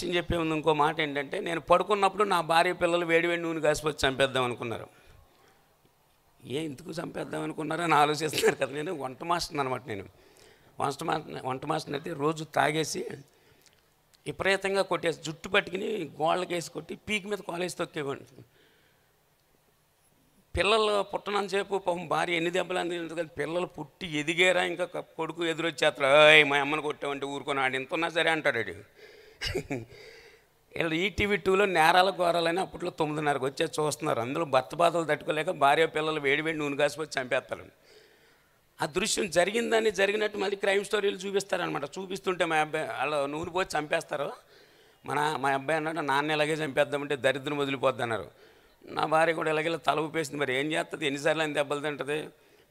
సాక్ష్యం చెప్పే ముందు ఇంకో మాట ఏంటంటే, నేను పడుకున్నప్పుడు నా భార్య పిల్లలు వేడి వేడి నూనె కాసిపోతే చంపేద్దాం అనుకున్నారు. ఎందుకు చంపేద్దాం అనుకున్నారో అని ఆలోచిస్తున్నారు కదా. నేను వంట మాస్టర్ అనమాట. నేను వంట మాస్టర్ అయితే రోజు తాగేసి విపరీతంగా కొట్టేసి జుట్టు పట్టుకుని గోళ్ళకేసి కొట్టి పీకి మీద కాలేజ్ తొక్కేవాడిని. పిల్లలు పుట్టనంతసేపు పాపం భార్య ఎన్ని దెబ్బలు అందింది కానీ పిల్లలు పుట్టి ఎదిగారా ఇంకా కొడుకు ఎదురొచ్చేస్తాడు, మా అమ్మని కొట్టామంటే ఊరుకొని ఆడు ఎంత ఉన్నా సరే అంటాడు. వీళ్ళు ఈటీవీ 2లో నేరాల ఘోరాలని అప్పట్లో 9:30కి వచ్చేసి చూస్తున్నారు. అందులో భర్త బాధలు తట్టుకోలేక భార్య పిల్లలు వేడి వేడి నూనె కాసిపోతే చంపేస్తారు. ఆ దృశ్యం జరిగిందని జరిగినట్టు మళ్ళీ క్రైమ్ స్టోరీలు చూపిస్తారనమాట. చూపిస్తుంటే మా అబ్బాయి అలా నూనె పోసి చంపేస్తారు. మా అబ్బాయి అన్నాడు, నాన్న ఇలాగే చంపేద్దామంటే దరిద్రం వదిలిపోద్ది అన్నారు. నా భార్య కూడా ఇలాగే తల ఊపేసింది. మరి ఏం చేస్తుంది, ఎన్నిసార్లు అని దెబ్బలు తింటుంది.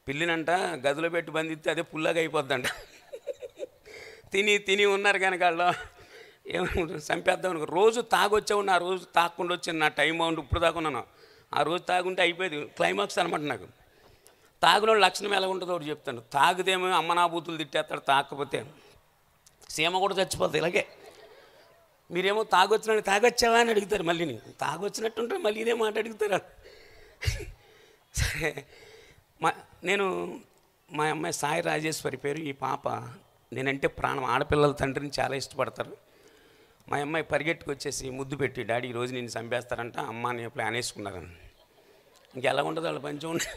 పిల్లినంట గదిలో పెట్టి బంధిస్తే అదే పుల్లాగా అయిపోద్దంట. తిని ఉన్నారు కనుక వాళ్ళు ఏమన్నా చంపేద్దాం అనుకో. రోజు తాగొచ్చావు, నా రోజు తాగకుండా వచ్చింది నా టైం బాగుండి ఇప్పుడు దాకున్నాను. ఆ రోజు తాగుంటే అయిపోయేది క్లైమాక్స్ అనమాట. నాకు తాగులో లక్షణం ఎలా ఉంటుందో ఒకటి చెప్తాను. తాగుదేమో అమ్మ నా బూతులు తిట్టేస్తాడు, తాగకపోతే సీమ కూడా చచ్చిపోతుంది. ఇలాగే మీరేమో తాగొచ్చినాడు తాగొచ్చావా అని అడుగుతారు, మళ్ళీ తాగొచ్చినట్టుంటే మళ్ళీ ఇదే మాట అడుగుతారు. సరే నేను మా అమ్మాయి సాయి రాజేశ్వరి పేరు. ఈ పాప నేనంటే ప్రాణం. ఆడపిల్లల తండ్రిని చాలా ఇష్టపడతారు. మా అమ్మాయి పరిగెట్టుకు వచ్చేసి ముద్దు పెట్టి, డాడీ ఈరోజు నేను చంపేస్తారంట, అమ్మ అని ప్లాన్ వేసుకున్నారని. ఇంకెలా ఉంటుంది వాళ్ళ పంచం ఉండి.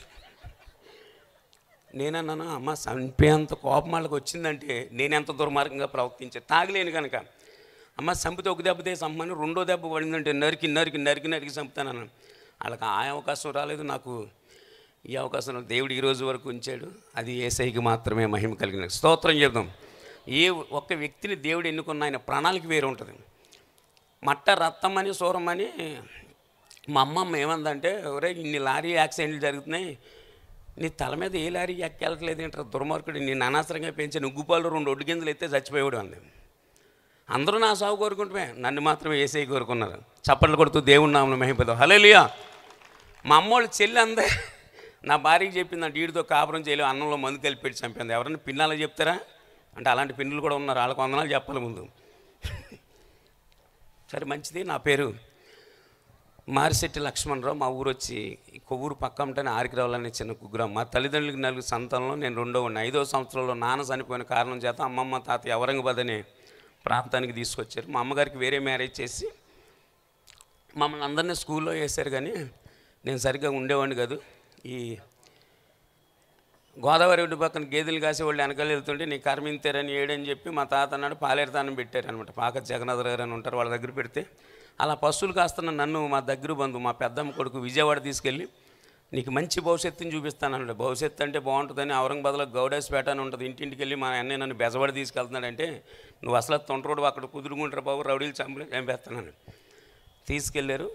నేనన్నాను, అమ్మ చంపేంత కోపం వాళ్ళకి వచ్చిందంటే నేనెంత దుర్మార్గంగా ప్రవర్తించాను. తాగలేను కనుక. అమ్మ చంపితే ఒక దెబ్బతే చంపమని, రెండో దెబ్బ పడిందంటే నరికి చంపుతానన్నాను. వాళ్ళకి ఆ అవకాశం రాలేదు, నాకు ఈ అవకాశం దేవుడు ఈరోజు వరకు ఉంచాడు. అది యేసయ్యకి మాత్రమే మహిమ కలిగిన స్తోత్రం చెప్దాం. ఏ ఒక్క వ్యక్తిని దేవుడు ఎన్నుకున్న ఆయన ప్రణాళిక వేరు ఉంటుంది. మట్ట రత్తమని సూరమ్మని మా అమ్మమ్మ ఏమందంటే, ఒరే ఇన్ని లారీ యాక్సిడెంట్లు జరుగుతున్నాయి, నీ తల మీద ఏ లారీ ఎక్కెళ్ళట్లేదు ఏంటారు దుర్మార్గుడు, నేను అనవసరంగా పెంచాను, ఉగ్గుపాలు 2 ఒడ్డు గింజలు ఎత్తే చచ్చిపోయాడు అంది. అందరూ నా సాగు కోరుకుంటుమే, నన్ను మాత్రమే యేసయ్య కోరుకున్నారు. చప్పట్లు కొడుతూ దేవుడి నామమున మహిమపడదాం. హల్లెలూయా. మా అమ్మోళ్ళు చెల్లి అందే నా భార్యకి చెప్పిందంటే, వీడితో కాపురం చేయలేవు, అన్నంలో మందు కలిపి పెట్టి చంపింది. ఎవరైనా పిన్నాలో చెప్తారా అంటే అలాంటి పిన్నులు కూడా ఉన్నారు, వాళ్ళకి వందనాలు చెప్పాలి ముందు. సరే మంచిది. నా పేరు మారిశెట్టి లక్ష్మణరావు. మా ఊరు వచ్చి కొవ్వూరు పక్క ఉంటేనే ఆరికిరావాలనే చిన్న కుగ్రామం. మా తల్లిదండ్రులకి 4 సంతానంలో నేను 2వ 5వ సంవత్సరంలో నాన్న చనిపోయిన కారణం చేత అమ్మమ్మ తాతయ్య ఔరంగాబాద్ అనే ప్రాంతానికి తీసుకొచ్చారు. మా అమ్మగారికి వేరే మ్యారేజ్ చేసి మమ్మల్ని అందరినీ స్కూల్లో వేశారు. కానీ నేను సరిగ్గా ఉండేవాడిని కాదు. ఈ గోదావరి ఒడ్డు పక్కన గేదెలు కాసే వాళ్ళు వెనకాల వెళ్తుంటే నీ కర్మింతారని ఏడని చెప్పి మా తాత అన్నాడు పాలేరుతానం పెట్టారనమాట. పాక జగన్నాథ్ గారు అని ఉంటారు, వాళ్ళ దగ్గర పెడితే అలా పశువులు కాస్తున్న నన్ను మా దగ్గర బంధు మా పెద్దమ్మ కొడుకు విజయవాడ తీసుకెళ్ళి నీకు మంచి భవిష్యత్తుని చూపిస్తానన్నాడు. భవిష్యత్తు అంటే బాగుంటుందని ఔరంగాబాద్లో గౌడాస్పేట అని ఉంటుంది. ఇంటింటికి వెళ్ళి మా అన్నయ్య నన్ను బెజవాడ తీసుకెళ్తున్నాడంటే, నువ్వు అసలు తొంటరోడు అక్కడ కుదురుకుంటారు బాబు, రౌడీలు చంపేస్తానని తీసుకెళ్ళారు.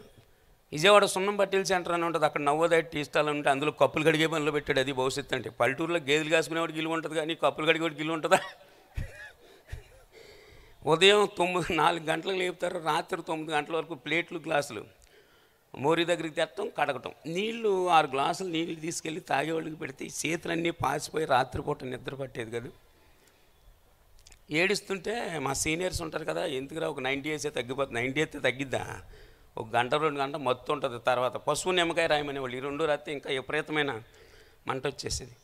విజయవాడ సున్నం బట్టీల సెంటర్ అని ఉంటుంది, అక్కడ నవోదయ టీ స్టాల్ ఉంటే అందులో కప్పులు కడిగే పనిలో పెట్టాడు. అది భవిష్యత్తు అంటే. పల్లెటూరులో గేదెలు కాసుకునేవాడికి గిల్లు ఉంటుంది కానీ కప్పులు కడిగేవాడికి గిల్లు ఉంటుందా? ఉదయం 4 గంటలకు లేపుతారు, రాత్రి 9 గంటల వరకు ప్లేట్లు గ్లాసులు మోరీ దగ్గరికి తెట్టడం కడగటం. నీళ్లు 6 గ్లాసులు నీళ్ళు తీసుకెళ్ళి తాగేవాళ్ళకి పెడితే ఈ చేతులన్నీ పాసిపోయి రాత్రిపూట నిద్ర పట్టేది కదా. ఏడుస్తుంటే మా సీనియర్స్ ఉంటారు కదా, ఎందుకురా ఒక 90 వేసే తగ్గిపోతుంది, 90 అయితే తగ్గిద్దా, 1 గంట 2 గంటల మత్తు ఉంటుంది. తర్వాత పశువు నిమ్మకాయ రాయమనేవాళ్ళు. ఈ 2 రాత్రి ఇంకా విపరీతమైన మంట వచ్చేసేది.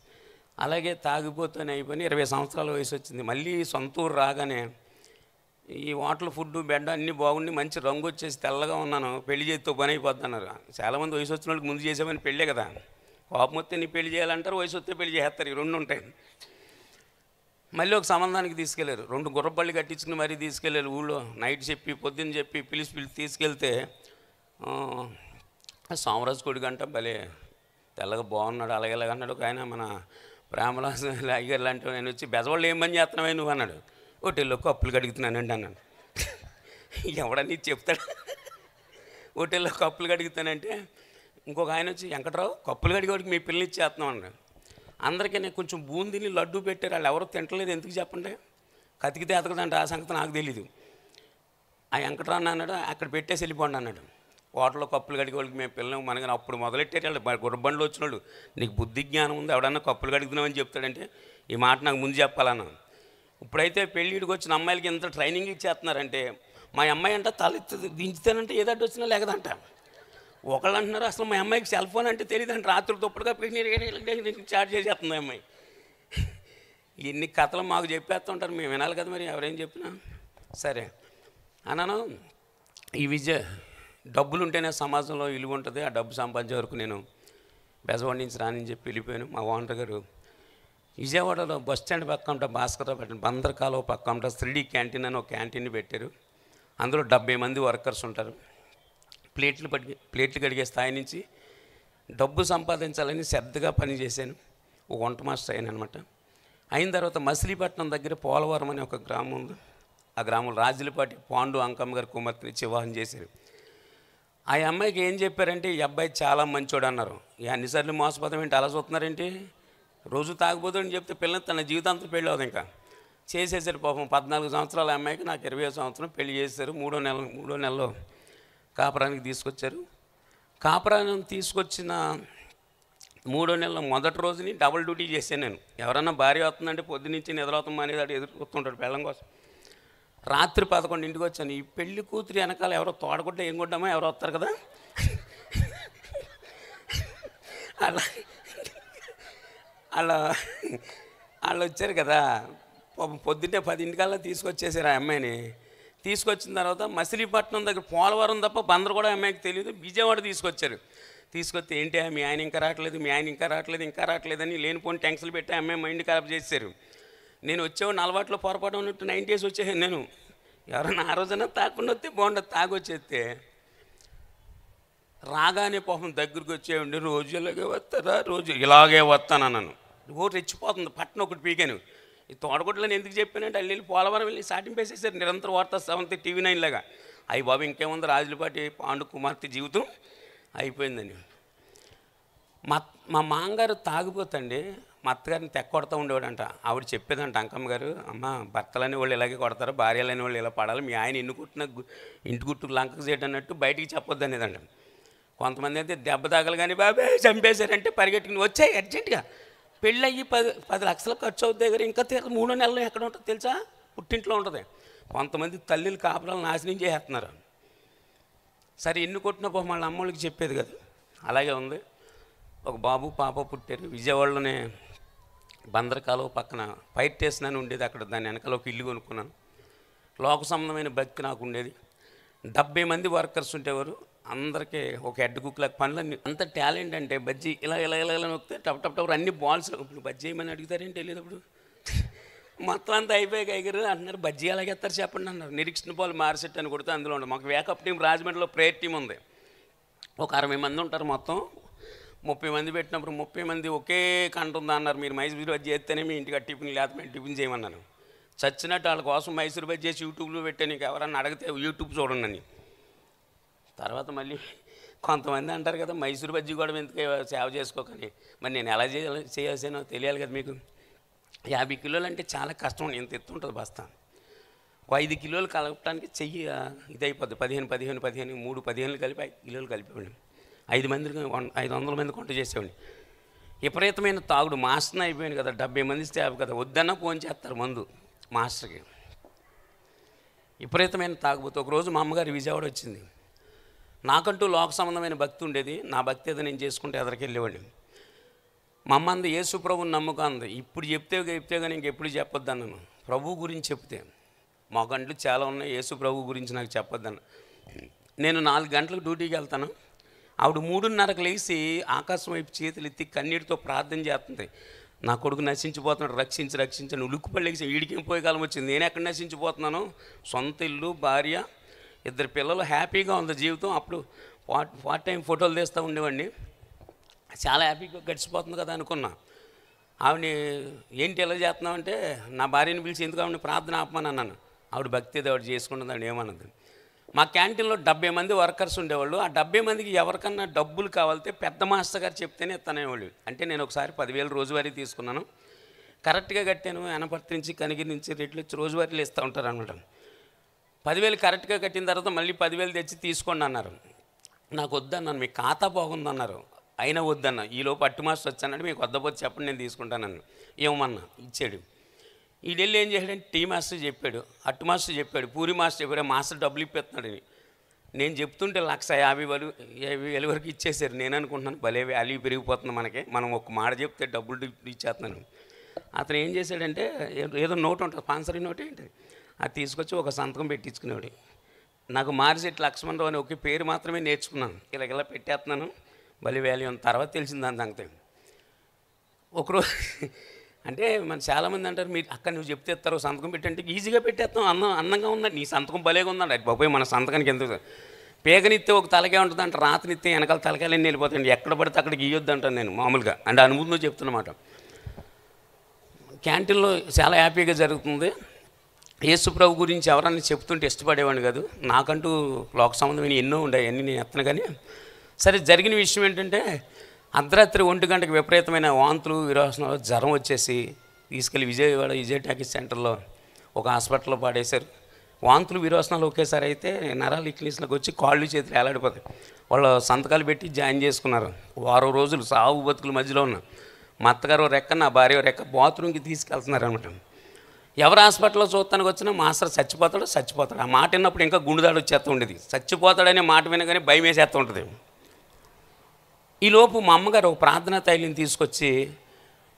అలాగే తాగిపోతూనే అయిపోయి 20 సంవత్సరాల వయసు వచ్చింది. మళ్ళీ సొంత ఊరు రాగానే ఈ హోటల్ ఫుడ్ బెడ్ అన్నీ బాగుండి మంచి రంగు వచ్చేసి తెల్లగా ఉన్నాను, పెళ్లి చేతితో పని అయిపోద్ది అన్నారు. చాలామంది వయసు వచ్చిన వాళ్ళకి ముందు చేసేమని పెళ్ళే కదా. కోపం వస్తే నీ పెళ్లి చేయాలంటారు, వయసు వస్తే పెళ్లి చేస్తారు. ఈ 2 ఉంటాయి. మళ్ళీ ఒక సంబంధానికి తీసుకెళ్ళారు. 2 గుర్రపళ్ళు కట్టించుకుని మరీ తీసుకెళ్ళారు. ఊళ్ళో నైట్ చెప్పి పొద్దున్న చెప్పి పిలిచి తీసుకెళ్తే సోమరాజు కొడుకు అంట భలే తెల్లగా బాగున్నాడు, అలాగే అన్నాడు. ఒక ఆయన మన ప్రేమలాస అయ్యగారు లాంటి నేను వచ్చి బెజవాళ్ళు ఏం పని చేస్తున్నావే నువ్వు అన్నాడు. హోటల్లో కప్పులు కడుగుతున్నానండి అన్నాడు. ఎవడని చెప్తాడు హోటల్లో కప్పులు కడుగుతానంటే. ఇంకొక ఆయన వచ్చి వెంకట్రావు కప్పులు కడిగేవాడికి మీ పిల్లలు ఇచ్చేస్తున్నాం అన్నాడు. అందరికీ నేను కొంచెం బూందీని లడ్డు పెట్టారు, వాళ్ళు ఎవరో తింటలేదు, ఎందుకు చెప్పండి, కతికితే ఎతకదంటే ఆ సంగతి నాకు తెలీదు. ఆ వెంకట్రావు అన్నాడు అక్కడ పెట్టేసి వెళ్ళిపోండి అన్నాడు. హోటల్లో కప్పులు కడిగే వాళ్ళకి మేము పిల్లలు మనకి అప్పుడు మొదలెట్టారు. వాళ్ళు గుర్రబండ్లు వచ్చినాడు, నీకు బుద్ధి జ్ఞానం ఉంది, ఎవడన్నా కప్పులు కడుగుతున్నామని చెప్తాడంటే ఈ మాట నాకు ముందు చెప్పాలన్నా. ఇప్పుడైతే పెళ్ళిడికి వచ్చిన అమ్మాయిలకి ఎంత ట్రైనింగ్ ఇచ్చేస్తున్నారంటే మా అమ్మాయి అంట తల దించుతానంటే ఏదట్టు వచ్చినా లేకదంట. ఒకళ్ళు అంటున్నారు అసలు మా అమ్మాయికి సెల్ ఫోన్ అంటే తెలియదంటే రాత్రి దుప్పటిగా పెట్టి చార్జ్ చేసేస్తుంది అమ్మాయి. ఎన్ని కథలు మాకు చెప్పేస్తుంటారు, మేము వినాలి కదా మరి ఎవరేం చెప్పినా. సరే అన్నాను, ఈ విద్య డబ్బులు ఉంటేనే సమాజంలో విలువ ఉంటుంది, ఆ డబ్బు సంపాదించే వరకు నేను బెజవాడి నుంచి రానని చెప్పి వెళ్ళిపోయాను. మా ఓనర్ గారు విజయవాడలో బస్ స్టాండ్ పక్కన భాస్కర్రావు పెట్టిన బందరకాలో పక్కన 3D క్యాంటీన్ అని ఒక క్యాంటీన్ పెట్టారు. అందులో 70 మంది వర్కర్స్ ఉంటారు. ప్లేట్లు కడిగే స్థాయి నుంచి డబ్బు సంపాదించాలని శ్రద్ధగా పనిచేశాను. ఒక వంట మాస్టర్ అయ్యాను అనమాట. అయిన తర్వాత మచిలీపట్నం దగ్గర పోలవరం అనే ఒక గ్రామం ఉంది. ఆ గ్రామంలో రాజులపాటి పాండు అంకమ్మ గారి కుమార్తెని వివాహం చేశారు. ఆ అమ్మాయికి ఏం చెప్పారంటే ఈ అబ్బాయి చాలా మంచోడు అన్నారు. అన్నిసార్లు మోసపోతాం ఏంటి, అలా చూస్తున్నారేంటి, రోజు తాగిపోతాడని చెప్తే పిల్లలు తన జీవితాంతం పెళ్ళి అవుతుంది. ఇంకా చేసేసారు పాపం. 14 సంవత్సరాల అమ్మాయికి నాకు 20వ సంవత్సరం పెళ్లి చేశారు. మూడో నెలలో కాపురానికి తీసుకొచ్చారు. కాపురానికి తీసుకొచ్చిన 3వ నెలలో మొదటి రోజుని డబుల్ డ్యూటీ చేశాను నేను. ఎవరన్నా భార్య వస్తుందంటే పొద్దునుంచి నిద్రవుతాం అనేది ఎదుర్కొస్తుంటాడు పెళ్ళం కోసం. రాత్రి 11ంటికి వచ్చాను. ఈ పెళ్లి కూతురు వెనకాల ఎవరో తోడగొడ్డ ఏం కొడ్డామో ఎవరో వస్తారు కదా, అలా అలా వాళ్ళు వచ్చారు కదా. పొద్దున్నే 10ంటికల్లా తీసుకొచ్చేసారు ఆ అమ్మాయిని. తీసుకొచ్చిన తర్వాత మచిలీపట్నం దగ్గర పోలవరం తప్ప బందరు కూడా అమ్మాయికి తెలియదు. విజయవాడ తీసుకొచ్చారు. తీసుకొస్తే ఏంటి మీ ఆయన ఇంకా రావట్లేదు, మీ ఆయన ఇంకా రావట్లేదని లేనిపోని టెన్షన్లు పెట్టి అమ్మాయి మైండ్ ఖరాబ్ చేశారు. నేను వచ్చేవాడిని అలవాట్లో పొరపాటు ఉన్నట్టు 90 days వచ్చేసాను నేను. ఎవరైనా ఆ రోజైనా తాకుండా వస్తే బాగుండదు. తాగొచ్చేస్తే రాగానే పాపం దగ్గరికి వచ్చేయండి, రోజు ఇలాగే వస్తారా, రోజు ఇలాగే వస్తానన్నాను. రెచ్చిపోతుంది. పట్టణ ఒకటి పీకాను. ఈ తోడగొడ్డలని ఎందుకు చెప్పానంటే వాళ్ళు వెళ్ళి పోలవరం వెళ్ళి సాటింపేసేసారు. నిరంతర వార్తా 7 TV 9 లాగా. అయ్యి బాబు ఇంకేముంది, రాజులపాటి పాండు కుమార్తె జీవితం అయిపోయిందని. మా మామగారు తాగిపోతండి మా అత్తగారిని తెక్కొడతా ఉండేవాడంట. ఆవిడ చెప్పేదంట అంకమ్మ గారు, అమ్మ భర్తలని వాళ్ళు ఇలాగే కొడతారు, భార్యలని వాళ్ళు ఇలా పడాలి, మీ ఆయన ఎన్ని కొట్టిన ఇంటి గుట్టు లంకకు చేయడం అన్నట్టు బయటికి చెప్పొద్దు అనేదంట. కొంతమంది అయితే దెబ్బ తాగలు కానీ బాబే చంపేశారంటే పరిగెట్టుకుని వచ్చాయి అర్జెంటుగా. పెళ్ళి అయ్యి 10 లక్షలు ఖర్చు అవుతుంది దగ్గర ఇంకా 3 నెలలు ఎక్కడ ఉంటుంది తెలుసా, పుట్టింట్లో ఉంటుంది. కొంతమంది తల్లిలు కాపురాలు నాశనం చేసేస్తున్నారు. సరే ఎన్ని కొట్టినా పోయి వాళ్ళ అమ్మోళ్ళకి చెప్పేది కదా. అలాగే ఉంది. ఒక బాబు పాప పుట్టారు. విజయవాడలోనే బందరకాలువ పక్కన ఫైర్ స్టేషన్ అని ఉండేది. అక్కడ దాని వెనకాల ఒక ఇల్లు కొనుక్కున్నాను. లోక సంబంధమైన భక్తి నాకు ఉండేది. 70 మంది వర్కర్స్ ఉండేవారు. అందరికీ ఒక హెడ్ కుక్లకు పనులన్నీ. అంత టాలెంట్ అంటే బజ్జీ ఇలా ఇలా ఇలా ఇలా నొక్కితే టప్ అన్ని బాల్స్. ఇప్పుడు బజ్జీ ఏమని అడుగుతారేంటి తెలియదు. అప్పుడు మొత్తం అంతా అయిపోయాక ఎగరు అంటున్నారు, బజ్జీ అలాగే ఎత్తారు చెప్పండి అన్నారు. నిరీక్షణ బాల్ మార్సెట్ అని కొడితే అందులో ఉంటుంది. మాకు వేకప్ టీం రాజమండ్రిలో ప్రేయర్ టీం ఉంది. ఒక 60 మంది ఉంటారు మొత్తం. 30 మంది పెట్టినప్పుడు 30 మంది ఒకే కంట ఉందా అన్నారు. మీరు మైసూర్ బజ్జీ చేస్తేనే మీ ఇంటికి టిఫిన్ లేకపోతే మేము టిఫిన్ చేయమన్నాను. చచ్చినట్టు వాళ్ళ కోసం మైసూర్ బజ్జీ చేసి యూట్యూబ్లో పెట్టే, నీకు ఎవరన్నా అడిగితే యూట్యూబ్ చూడండి అని. తర్వాత మళ్ళీ కొంతమంది అంటారు కదా మైసూర్ బజ్జీ కూడా ఎందుకు సేవ చేసుకోకని. మరి నేను ఎలా చేయాల్సినో తెలియాలి కదా మీకు. 50 కిలోలు అంటే చాలా కష్టం. ఎంత ఎత్తుంటుంది బస్తా. 5 కిలోలు కలపడానికి చెయ్యి ఇది అయిపోద్ది. 15 3 కలిపి 5 కిలోలు కలిపేవాడిని. 5 మందికి 500 మంది వంట చేసేవాడిని. విపరీతమైన తాగుడు. మాస్టర్ని అయిపోయాను కదా, 70 మంది స్టాఫ్ కదా, వద్దన్నా ఫోన్ చేస్తారు మందు మాస్టర్కి. విపరీతమైన తాగుబోతు. ఒకరోజు మా అమ్మగారు విజయవాడ వచ్చింది. నాకంటూ లోక సంబంధమైన భక్తి ఉండేది. నా భక్తి ఏదో నేను చేసుకుంటే ఎదరికెళ్ళేవాడిని. మా అమ్మ అంది యేసు ప్రభువుని నమ్ముకుంది. ఇప్పుడు చెప్తే కానీ ఇంకెప్పుడు చెప్పొద్దు అన్నాను. ప్రభు గురించి చెప్తే మాకంటూ చాలా ఉన్నాయి, యేసు ప్రభు గురించి నాకు చెప్పొద్దన్న. నేను 4 గంటలకు డ్యూటీకి వెళ్తాను. ఆవిడ 3:30కు లేచి ఆకాశం వైపు చేతులు ఎత్తి కన్నీటితో ప్రార్థన చేస్తుంది. నా కొడుకు నశించిపోతున్నాడు, రక్షించని ఉలుక్కుపల్లికి వీడికేం పోయే కాలం వచ్చింది. నేను ఎక్కడ నశించిపోతున్నాను, సొంత ఇల్లు, భార్య, 2 పిల్లలు, హ్యాపీగా ఉంది జీవితం. అప్పుడు పార్ట్ టైం ఫోటోలు తీస్తూ ఉండేవాడిని. చాలా హ్యాపీగా గడిచిపోతుంది కదా అనుకున్నా. ఆవిడని ఏంటి ఎలా చేస్తున్నామంటే, నా భార్యని పిలిచి ఎందుకు ఆవిడని ప్రార్థన ఆపమని అన్నాను. ఆవిడ భక్తి ఆవిడ చేసుకుంటుందని ఏమన్నది. మా క్యాంటీన్లో 70 మంది వర్కర్స్ ఉండేవాళ్ళు. ఆ 70 మందికి ఎవరికన్నా డబ్బులు కావాలితే పెద్ద మాస్టర్ గారు చెప్తేనే ఇస్తానేవాళ్ళు. అంటే నేను ఒకసారి 10,000 రోజువారీ తీసుకున్నాను. కరెక్ట్గా కట్టాను. అనపర్తి నుంచి కనిగిరి నుంచి రేట్లు వచ్చి రోజువారీలు ఇస్తూ ఉంటారు అనమాట. 10,000 కరెక్ట్గా కట్టిన తర్వాత మళ్ళీ 10,000 తెచ్చి తీసుకోండి అన్నారు. నాకు వద్దన్నాను. మీకు ఖాతా బాగుందన్నారు. అయినా వద్దన్నా. ఈలోపు అట్టు మాస్టర్ వచ్చానంటే మీకు వద్దపోతే చెప్పండి నేను తీసుకుంటానన్నాను. ఏమన్నా ఇచ్చాడు. ఈడెళ్ళి ఏం చేశాడంటే టీ మాస్టర్ చెప్పాడు, అట్టు మాస్టర్ చెప్పాడు, పూరి మాస్టర్ చెప్పాడు, మాస్టర్ డబ్బులు ఇప్పేస్తున్నాడని. నేను చెప్తుంటే 1,50,000 వరకు ఇచ్చేసారు. నేను అనుకుంటున్నాను భలే వాల్యూ పెరిగిపోతుంది మనకి, మనం ఒక మాట చెప్తే డబ్బులు ఇచ్చేస్తున్నాను. అతను ఏం చేశాడంటే ఏదో నోట్ ఉంటుంది, స్పాన్సరీ నోట్ ఏంటి, అది తీసుకొచ్చి ఒక సంతకం పెట్టించుకునేవాడు. నాకు మారిశెట్టి లక్ష్మణరావు అని ఒకే పేరు మాత్రమే నేర్చుకున్నాను. ఇలా పెట్టేస్తున్నాను, భలే వాల్యూ అని తర్వాత తెలిసింది దాని సంగతి. ఒకరోజు అంటే మన చాలామంది అంటారు, మీరు అక్కడ నువ్వు చెప్తే ఇస్తారు సంతకం పెట్టంటే ఈజీగా పెట్టేస్తాం, అందంగా ఉందండి, నీ సంతకం భలేగా ఉందండి. అది బాబోయ్ మన సంతకానికి ఎందుకు, పేగనిస్తే ఒక తలకే ఉంటుంది అంటే, రాతనిస్తే వెనకాల తలకాయలన్నీ వెళ్ళిపోతాయండి, ఎక్కడ పడితే అక్కడికి ఇవ్వద్దు అంటాను నేను మామూలుగా, అంటే అనుభూతిలో చెప్తున్నమాట. క్యాంటీన్లో చాలా హ్యాపీగా జరుగుతుంది. యేసుప్రభు గురించి ఎవరన్నా చెప్తుంటే ఇష్టపడేవాడిని కాదు, నాకంటూ లోక సంబంధమైన ఎన్నో ఉండేవి, అన్నీ నేను ఎత్తను. కానీ సరే జరిగిన విషయం ఏంటంటే, అర్ధరాత్రి 1 గంటకి విపరీతమైన వాంతులు విరోచనాలు జ్వరం వచ్చేసి తీసుకెళ్ళి విజయ్ టాకీస్ సెంటర్లో ఒక హాస్పిటల్లో పాడేశారు. వాంతులు విరోచనాలు ఒకేసారి అయితే నరాలు ఇక్లీస్లోకి వచ్చి కాళ్ళు చేతులు ఏలాడిపోతాయి. వాళ్ళు సంతకాలు పెట్టి జాయిన్ చేసుకున్నారు. వారం రోజులు సాగు బతుకుల మధ్యలో ఉన్న మా అత్తగారు రెక్క, నా భార్య రెక్క బాత్రూమ్కి తీసుకెళ్తున్నారు అనమాట. ఎవరు హాస్పిటల్లో చూస్తానికి వచ్చినా మాస్టర్ చచ్చిపోతాడు. ఆ మాట విన్నప్పుడు ఇంకా గుండెదాడు వచ్చేస్తూ ఉండేది. చచ్చిపోతాడనే మాట వినగానే భయం వేసేస్తూ ఉంటుంది. ఈలోపు మా అమ్మగారు ఒక ప్రార్థనా తైలం తీసుకొచ్చి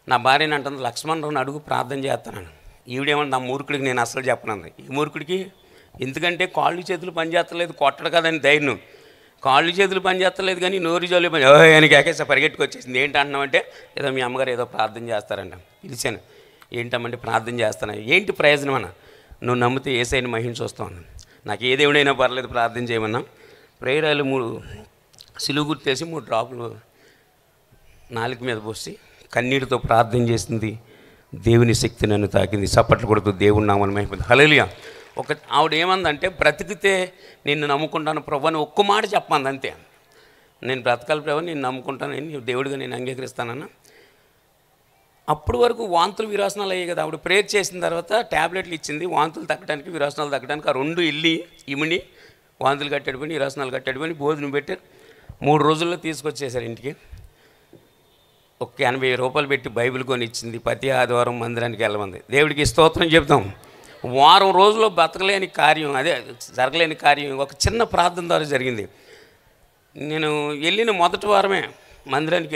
నా భార్యని అంటుంది, లక్ష్మణరావుని అడుగు ప్రార్థన చేస్తానని. ఈవిడేమన్నా నా మూర్ఖుడికి నేను అసలు చెప్పనంది. ఈ మూర్ఖుడికి ఎందుకంటే కాళ్ళు చేతులు పనిచేస్తలేదు, కొట్టడు కదని ధైర్యం, కాళ్ళు చేతులు పనిచేస్తలేదు కానీ నోరు జోలి పని ఆయనకి ఎక్కేసా పరిగెట్టుకొచ్చేసింది. ఏంటి అంటున్నామంటే, ఏదో మీ అమ్మగారు ఏదో ప్రార్థన చేస్తారంట. పిలిచాను, ఏంటమ్మంటే ప్రార్థన చేస్తాను. ఏంటి ప్రయోజనం అన్న, నువ్వు నమ్మితే యేసయ్యని మహిమ చూస్తావు, నాకు ఏ దేవుడైనా పర్లేదు ప్రార్థన చేయమన్నా. ప్రేయరాలు 3 సిలువు గుర్తేసి 3 డ్రాపులు నాలుక మీద పోసి కన్నీటితో ప్రార్థన చేసింది. దేవుని శక్తి నన్ను తాకింది. చప్పట్లు కొడుతూ దేవుని నామమున మహిమ. హల్లెలూయా. ఆవిడ ఏమందంటే, బ్రతికితే నిన్ను నమ్ముకుంటాను ప్రభు అని ఒక్క మాట చెప్పమంది అంతే. నేను బ్రతకాలి ప్రభు, నేను నమ్ముకుంటానని, నీ దేవుడిగా నేను అంగీకరిస్తానన్న. అప్పటి వరకు వాంతులు విరోచనాలు అయ్యాయి కదా. ఆవిడ ప్రేయర్ చేసిన తర్వాత ట్యాబ్లెట్లు ఇచ్చింది, వాంతులు తగ్గడానికి విరోచనాలు తగ్గడానికి. ఆ 2 ఇల్లి ఇమిడి వాంతులు కట్టేడిపోయి విరోచనాలు కట్టేడిపోయి భోజనం పెట్టారు. 3 రోజుల్లో తీసుకొచ్చేసారు ఇంటికి. ఒక 80 రూపాయలు పెట్టి బైబిల్ కొని ఇచ్చింది. ప్రతి ఆదివారం మందిరానికి వెళ్ళమంది. దేవుడికి స్తోత్రం చెప్తాం. వారం రోజుల్లో బతకలేని కార్యం, అదే జరగలేని కార్యం ఒక చిన్న ప్రార్థన ద్వారా జరిగింది. నేను వెళ్ళిన మొదటి వారమే మందిరానికి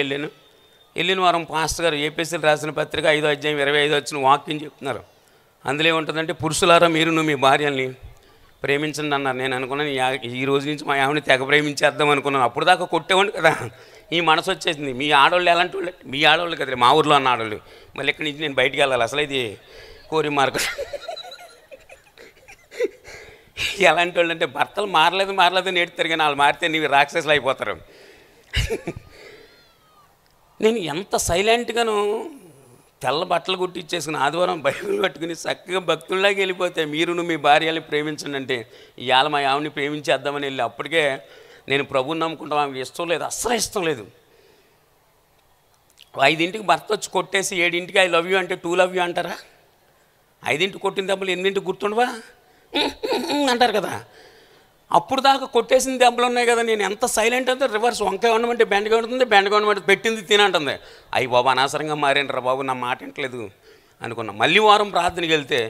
వెళ్ళిన వారం పాస్టర్ గారు ఏపీసీలు రాసిన పత్రిక 5వ అధ్యాయం 25 వచ్చిన వాక్యం చెప్తున్నారు. అందులో ఏముంటుందంటే, పురుషులారా మీరును మీ భార్యల్ని ప్రేమించండి అన్నారు. నేను అనుకున్నాను ఈ రోజు నుంచి మా ఆవిడని తెగ ప్రేమించేద్దాం అనుకున్నాను. అప్పుడు దాకా కొట్టేవాడిని కదా, ఈ మనసు వచ్చేసింది. మీ ఆడవాళ్ళు ఎలాంటి వాళ్ళు, మీ ఆడవాళ్ళు కదా, మా ఊర్లో ఉన్న ఆడవాళ్ళు. మళ్ళీ ఇక్కడి నుంచి నేను బయటికి వెళ్ళాలి, అసలు ఇది కోరి మార్కెట్. ఎలాంటి వాళ్ళు అంటే, భర్తలు మారలేదు నేర్తారు కానీ వాళ్ళు మారితే నీవు రాక్షసులు అయిపోతారు. నేను ఎంత సైలెంట్గాను తెల్ల బట్టలు కుట్టిచ్చేసుకుని ఆదివారం బైబిల్ పట్టుకుని చక్కగా భక్తుల్లాగా వెళ్ళిపోతే, మీరును మీ భార్యని ప్రేమించండి అంటే, ఇవాళ మా ఆవిడని ప్రేమించేద్దామని వెళ్ళి అప్పటికే నేను ప్రభువుని నమ్ముకుంటాం, ఆమెకి ఇష్టం లేదు, అస్సలు ఇష్టం లేదు. 5ంటికి భర్త వచ్చి కొట్టేసి 7ంటికి ఐ లవ్ యూ అంటే 2 లవ్ యూ అంటారా? 5ంటికి కొట్టిన దెబ్బలు 8ంటికి గుర్తుండవా అంటారు కదా. అప్పుడు దాకా కొట్టేసిన దెబ్బలు ఉన్నాయి కదా. నేను ఎంత సైలెంట్ అంటే, రివర్స్ వంకాయ ఉండమంటే బెండగా ఉంటుంది, బెండగా ఉండమంటే పెట్టింది తినంటుంది. అయ్యి బాబు అనవసరంగా మారేంటారా బాబు, నా మాట వింటలేదు అనుకున్నా. మళ్ళీ వారం ప్రార్థనకి వెళ్తే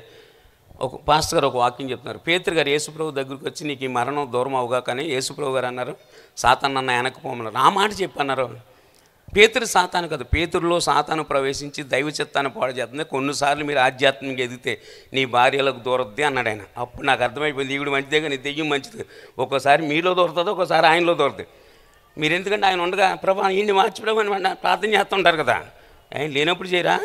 ఒక పాస్టర్ గారు ఒక వాక్యం చెప్తున్నారు. పేతురు గారు యేసుప్రభు దగ్గరికి వచ్చి, నీకు ఈ మరణం దూరం అవుగా కానీ యేసుప్రభు గారు అన్నారు, సాతాను నన్ను వెనకపోమన్నారు. ఆ మాట చెప్పన్నారు. పేతురు సాతాను కదా, పేతురులో సాతాను ప్రవేశించి దైవ చిత్తాన్ని పాడు చేస్తుంది. కొన్నిసార్లు మీరు ఆధ్యాత్మికంగా ఎదిగితే నీ భార్యలకు దూరద్ది అన్నాడు ఆయన. అప్పుడు నాకు అర్థమైపోయింది, ఈవిడ మంచిదే కానీ దెయ్యం మంచిది. ఒక్కోసారి మీలో దూరుతుంది, ఒక్కోసారి ఆయనలో దూరుతుంది. మీరు ఎందుకంటే ఆయన ఉండగా ప్రభా ఈయన్ని మార్చిపోవడం ప్రార్థన చేస్తుంటారు కదా, ఆయన లేనప్పుడు చేయరా?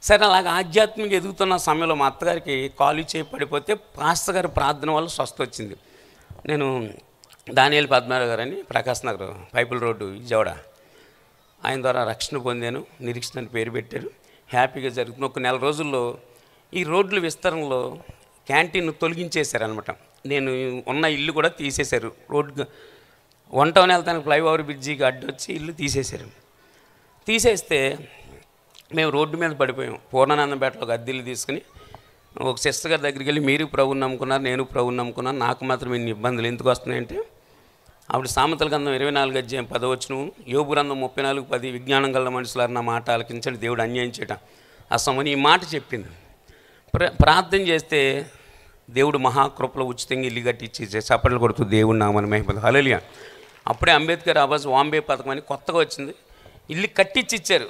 సరే, అలాగ ఆధ్యాత్మిక ఎదుగుతున్న సమయంలో మా అత్తగారికి కాలు చేయి పడిపోతే పాస్టర్ గారి ప్రార్థన వల్ల స్వస్థ వచ్చింది. నేను దానియేలు పద్మారావు గారు అని ప్రకాశ్ నగర్ పైపుల్ రోడ్డు విజయవాడ, ఆయన ద్వారా రక్షణ పొందాను. నిరీక్షణ అని పేరు పెట్టారు. హ్యాపీగా జరుగుతుంది. ఒక 1 నెల రోజుల్లో ఈ రోడ్ల విస్తరణలో క్యాంటీన్ తొలగించేశారనమాట. నేను ఉన్న ఇల్లు కూడా తీసేశారు. రోడ్డు 1 టౌన్ వెళ్తానికి ఫ్లైఓవర్ బ్రిడ్జికి అడ్డొచ్చి ఇల్లు తీసేశారు. తీసేస్తే మేము రోడ్డు మీద పడిపోయాం. పూర్ణానందపేటలో ఒక అద్దెలు తీసుకుని ఒక సిస్టర్ గారి దగ్గరికి వెళ్ళి, మీరు ప్రభువుని నమ్ముకున్నారు, నేను ప్రభువుని నమ్ముకున్నాను, నాకు మాత్రం ఇన్ని ఇబ్బందులు ఎందుకు వస్తున్నాయంటే, ఆవిడ సామెతల గ్రంథం 24వ అధ్యాయం 10వ వచనం, యోబు గ్రంథం 34:10, విజ్ఞానం గల మనుషులారు నా మాట ఆలకించండి, దేవుడు అన్యాయం చేయటం ఆ సమని ఈ మాట చెప్పింది. ప్రార్థన చేస్తే దేవుడు మహాకృపలో ఉచితంగా ఇల్లు కట్టించి చప్పట్లు కొడుతూ దేవుడు నామని మహిమ. హల్లెలూయా. అప్పుడే అంబేద్కర్ ఆవాస్ వాంబే పథకం అని కొత్తగా వచ్చింది, ఇల్లు కట్టించి ఇచ్చారు.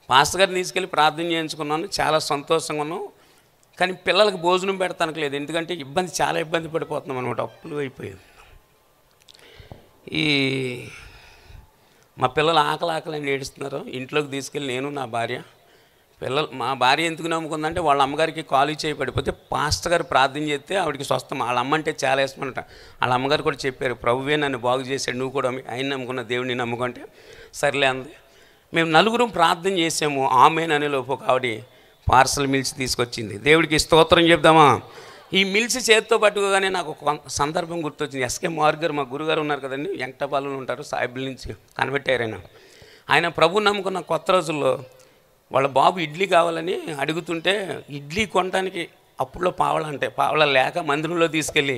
పాస్టర్ గారిని తీసుకెళ్ళి ప్రార్థన చేయించుకున్నాను, చాలా సంతోషంగా ఉన్నాం. కానీ పిల్లలకు భోజనం పెడతానికి లేదు, ఎందుకంటే చాలా ఇబ్బంది పడిపోతున్నాం అనమాట, అప్పులు అయిపోయింది. మా పిల్లలు ఆకలి ఏడుస్తున్నారు. ఇంట్లోకి తీసుకెళ్ళి నేను నా భార్య మా భార్య ఎందుకు నమ్ముకుందంటే వాళ్ళ అమ్మగారికి కాలు చేయి పడిపోతే పాస్టర్ గారు ప్రార్థన చేస్తే ఆవిడకి స్వస్థం. వాళ్ళ అమ్మ అంటే చాలా ఇష్టమంట. వాళ్ళ అమ్మగారు కూడా చెప్పారు, ప్రభువే నన్ను బాగు చేశాడు, నువ్వు కూడా ఆయన నమ్ముకున్న దేవుడిని నమ్ముకుంటే సర్లే అంది. మేము నలుగురం ప్రార్థన చేసాము. ఆమెన్ అనేలోపు ఒక ఆవిడ పార్సల్ మిల్స్ తీసుకొచ్చింది. దేవుడికి స్తోత్రం చెప్దామా. ఈ మిల్స్ చేతితో పట్టుకోగానే నాకు ఒక సందర్భం గుర్తొచ్చింది. ఎస్కే మార్ గారు, మా గురుగారు ఉన్నారు కదండి, వెంకటపాలెంలో ఉంటారు, సాయిబుల నుంచి కన్వర్ట్ అయ్యారు. ఆయన ప్రభు నమ్ముకున్న కొత్త రోజుల్లో వాళ్ళ బాబు ఇడ్లీ కావాలని అడుగుతుంటే ఇడ్లీ కొనడానికి అప్పుల్లో పావళ లేక మందిరంలో తీసుకెళ్ళి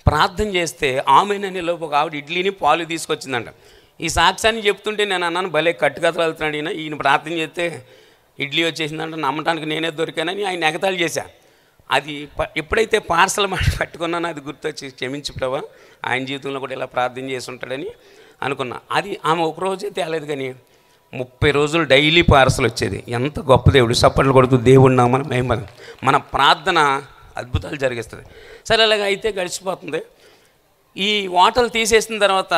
ప్రార్థన చేస్తే ఆమెన్ అనే లోపు ఒక ఆవిడ ఇడ్లీని పాలు తీసుకొచ్చిందంట. ఈ సాక్ష్యాన్ని చెప్తుంటే నేను అన్నాను, భలే కట్టుకథలు వెళ్తున్నాడు ఈయన ప్రార్థన చేస్తే ఇడ్లీ వచ్చేసిందంటే నమ్మటానికి నేనే దొరికానని ఆయన ఎగతాళి చేశాను. అది ఎప్పుడైతే పార్సల్ పట్టుకున్నానో అది గుర్తొచ్చి, క్షమించు ప్రభా, ఆయన జీవితంలో కూడా ఇలా ప్రార్థన చేసి ఉంటాడని అనుకున్నా. అది ఆమె ఒకరోజే తేలేదు, కానీ 30 రోజులు డైలీ పార్సల్ వచ్చేది. ఎంత గొప్ప దేవుడు. చప్పట్లు కొడుతూ దేవుడు నామని మహిమ. మన ప్రార్థన అద్భుతాలు జరిగిస్తుంది. సరే, అలాగ అయితే గడిచిపోతుంది. ఈ వాటలు తీసేసిన తర్వాత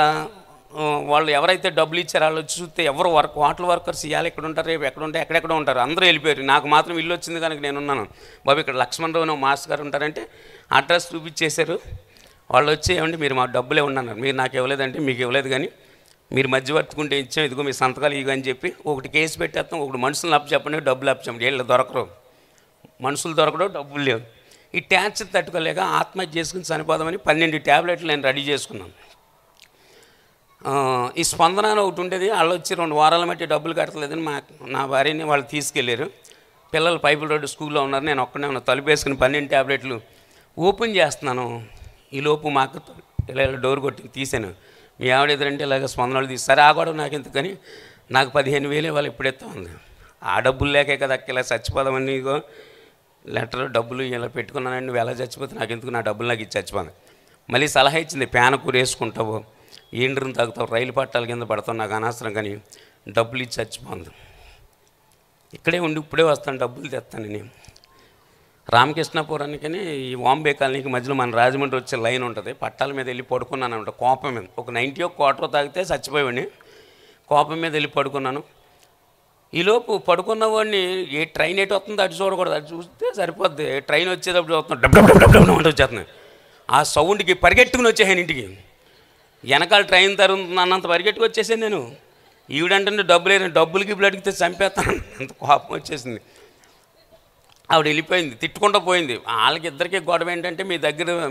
వాళ్ళు ఎవరైతే డబ్బులు ఇచ్చారో వాళ్ళు చూస్తే ఎవరు హోటల్ వర్కర్స్ ఇవాళ ఎక్కడ ఉంటారు, రేపు ఎక్కడ ఉంటారు, ఎక్కడెక్కడ ఉంటారు, అందరూ వెళ్ళిపోయారు. నాకు మాత్రం ఇల్లు వచ్చింది కనుక నేను ఉన్నాను. బాబు ఇక్కడ లక్ష్మణరావు మాస్టర్ గారు ఉంటారంటే అడ్రస్ చూపించేశారు. వాళ్ళు వచ్చి ఏమంటే మీరు మా డబ్బులే ఉన్నారు, మీరు నాకు ఇవ్వలేదంటే మీకు ఇవ్వలేదు, కానీ మీరు మధ్యవర్తుకుంటే ఇచ్చాం, ఇదిగో మీ సంతకాలు ఇవి అని చెప్పి ఒకటి కేసు పెట్టేస్తాం, ఒకటి మనుషులను అప్పు చెప్పండి, డబ్బులు అప్పు చెప్పండి. వీళ్ళు దొరకరు, మనుషులు దొరకడం, డబ్బులు లేవు. ఈ ట్యాక్స్ తట్టుకోలేక ఆత్మహత్య చేసుకుని చనిపోదామని 12 ట్యాబ్లెట్లు నేను రెడీ చేసుకున్నాను. ఈ స్పందన ఒకటి ఉండేది. వాళ్ళు వచ్చి 2 వారాల మట్టి డబ్బులు కట్టలేదని నా భార్యని వాళ్ళు తీసుకెళ్ళారు. పిల్లలు పైపుల్ రోడ్డు స్కూల్లో ఉన్నారు, నేను ఒక్కడే ఉన్నా. తలుపు వేసుకుని 12 ట్యాబ్లెట్లు ఓపెన్ చేస్తున్నాను. ఈలోపు మాకు ఇలా డోర్ కొట్టి తీసాను. మీ ఆవిడ ఎదురంటే ఇలాగ స్పందనలు తీసి, సరే ఆ గొడవ నాకు ఎందుకు, కానీ నాకు 15,000 వాళ్ళు ఇప్పుడు ఎత్తా ఉంది. ఆ డబ్బులు లేకే కదా అక్క ఇలా చచ్చిపోదామని ఇగో లెటర్ డబ్బులు ఇలా పెట్టుకున్నానండి, నువ్వు ఎలా చచ్చిపోతే నాకు ఎందుకు, నా డబ్బులు నాకు ఇచ్చి చచ్చిపోయింది. మళ్ళీ సలహా ఇచ్చింది, పేన కూర వేసుకుంటావు, ఏండ్రిని తాగుతావు, రైలు పట్టాల కింద పడతావు, నాకు అనవసరం, కానీ డబ్బులు ఇచ్చి చచ్చిపోయింది. ఇక్కడే ఉండి ఇప్పుడే వస్తాను, డబ్బులు తెస్తాను. నేను రామకృష్ణాపురానికి ఈ వాంబే కాలనీకి మధ్యలో మన రాజమండ్రి వచ్చే లైన్ ఉంటుంది, పట్టాల మీద వెళ్ళి పడుకున్నాను అనమాట. కోపం మీద ఒక 90 క్వార్టర్ తాగితే చచ్చిపోయేవాడిని. కోపం మీద వెళ్ళి పడుకున్నాను. ఈలోపు పడుకున్నవాడిని ఏ ట్రైన్ ఎటు వస్తుందో అటు చూడకూడదు, అటు చూస్తే సరిపోద్ది. ట్రైన్ వచ్చేటప్పుడు చూస్తున్నాను, డబ్బు అంటే వచ్చేస్తుంది. ఆ సౌండ్కి పరిగెట్టుకుని వచ్చేసాను ఇంటికి. వెనకాల ట్రైన్ తరుగుతున్నంత పరిగెట్టుకు వచ్చేసాను నేను. ఈవిడంటే డబ్బులకి బ్లడ్కి చంపేస్తాను, అంత కోపం వచ్చేసింది. ఆవిడ వెళ్ళిపోయింది, తిట్టుకుంటూ పోయింది. వాళ్ళకి ఇద్దరికీ గొడవ ఏంటంటే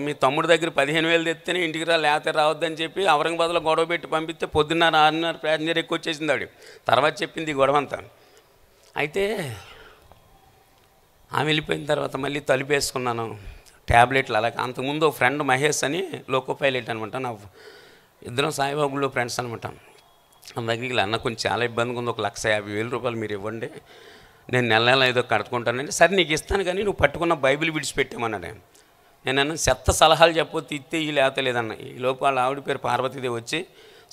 మీ తమ్ముడి దగ్గర 15,000 తెస్తేనే ఇంటికి లేకపోతే రావద్దని చెప్పి ఔరంగాబాద్లో గొడవ పెట్టి పంపిస్తే 6:30 ప్యాసింజర్ ఎక్కువ వచ్చేసింది ఆవిడ. తర్వాత చెప్పింది ఈ గొడవ అంతా. అయితే ఆమె వెళ్ళిపోయిన తర్వాత మళ్ళీ తలుపు వేసుకున్నాను. ట్యాబ్లెట్లు అలాగే. అంతకుముందు ఫ్రెండ్ మహేష్ అని లోకో పైలట్ అనమాట, నా ఇద్దరం సాయిబాబులో ఫ్రెండ్స్ అనమాట. నా దగ్గరికి అన్న కొంచెం చాలా ఇబ్బందిగా ఉంది, 1,50,000 రూపాయలు మీరు ఇవ్వండి, నేను నెల ఏదో కట్టుకుంటానండి. సరే నీకు ఇస్తాను, కానీ నువ్వు పట్టుకున్న బైబిల్ విడిచిపెట్టామన్నాడు. నేను అన్న చెత్త సలహాలు చెప్పొద్దు, ఇస్తే ఈ లేత లేదన్న. ఈ లోపు వాళ్ళ ఆవిడ పేరు పార్వతీదేవి వచ్చి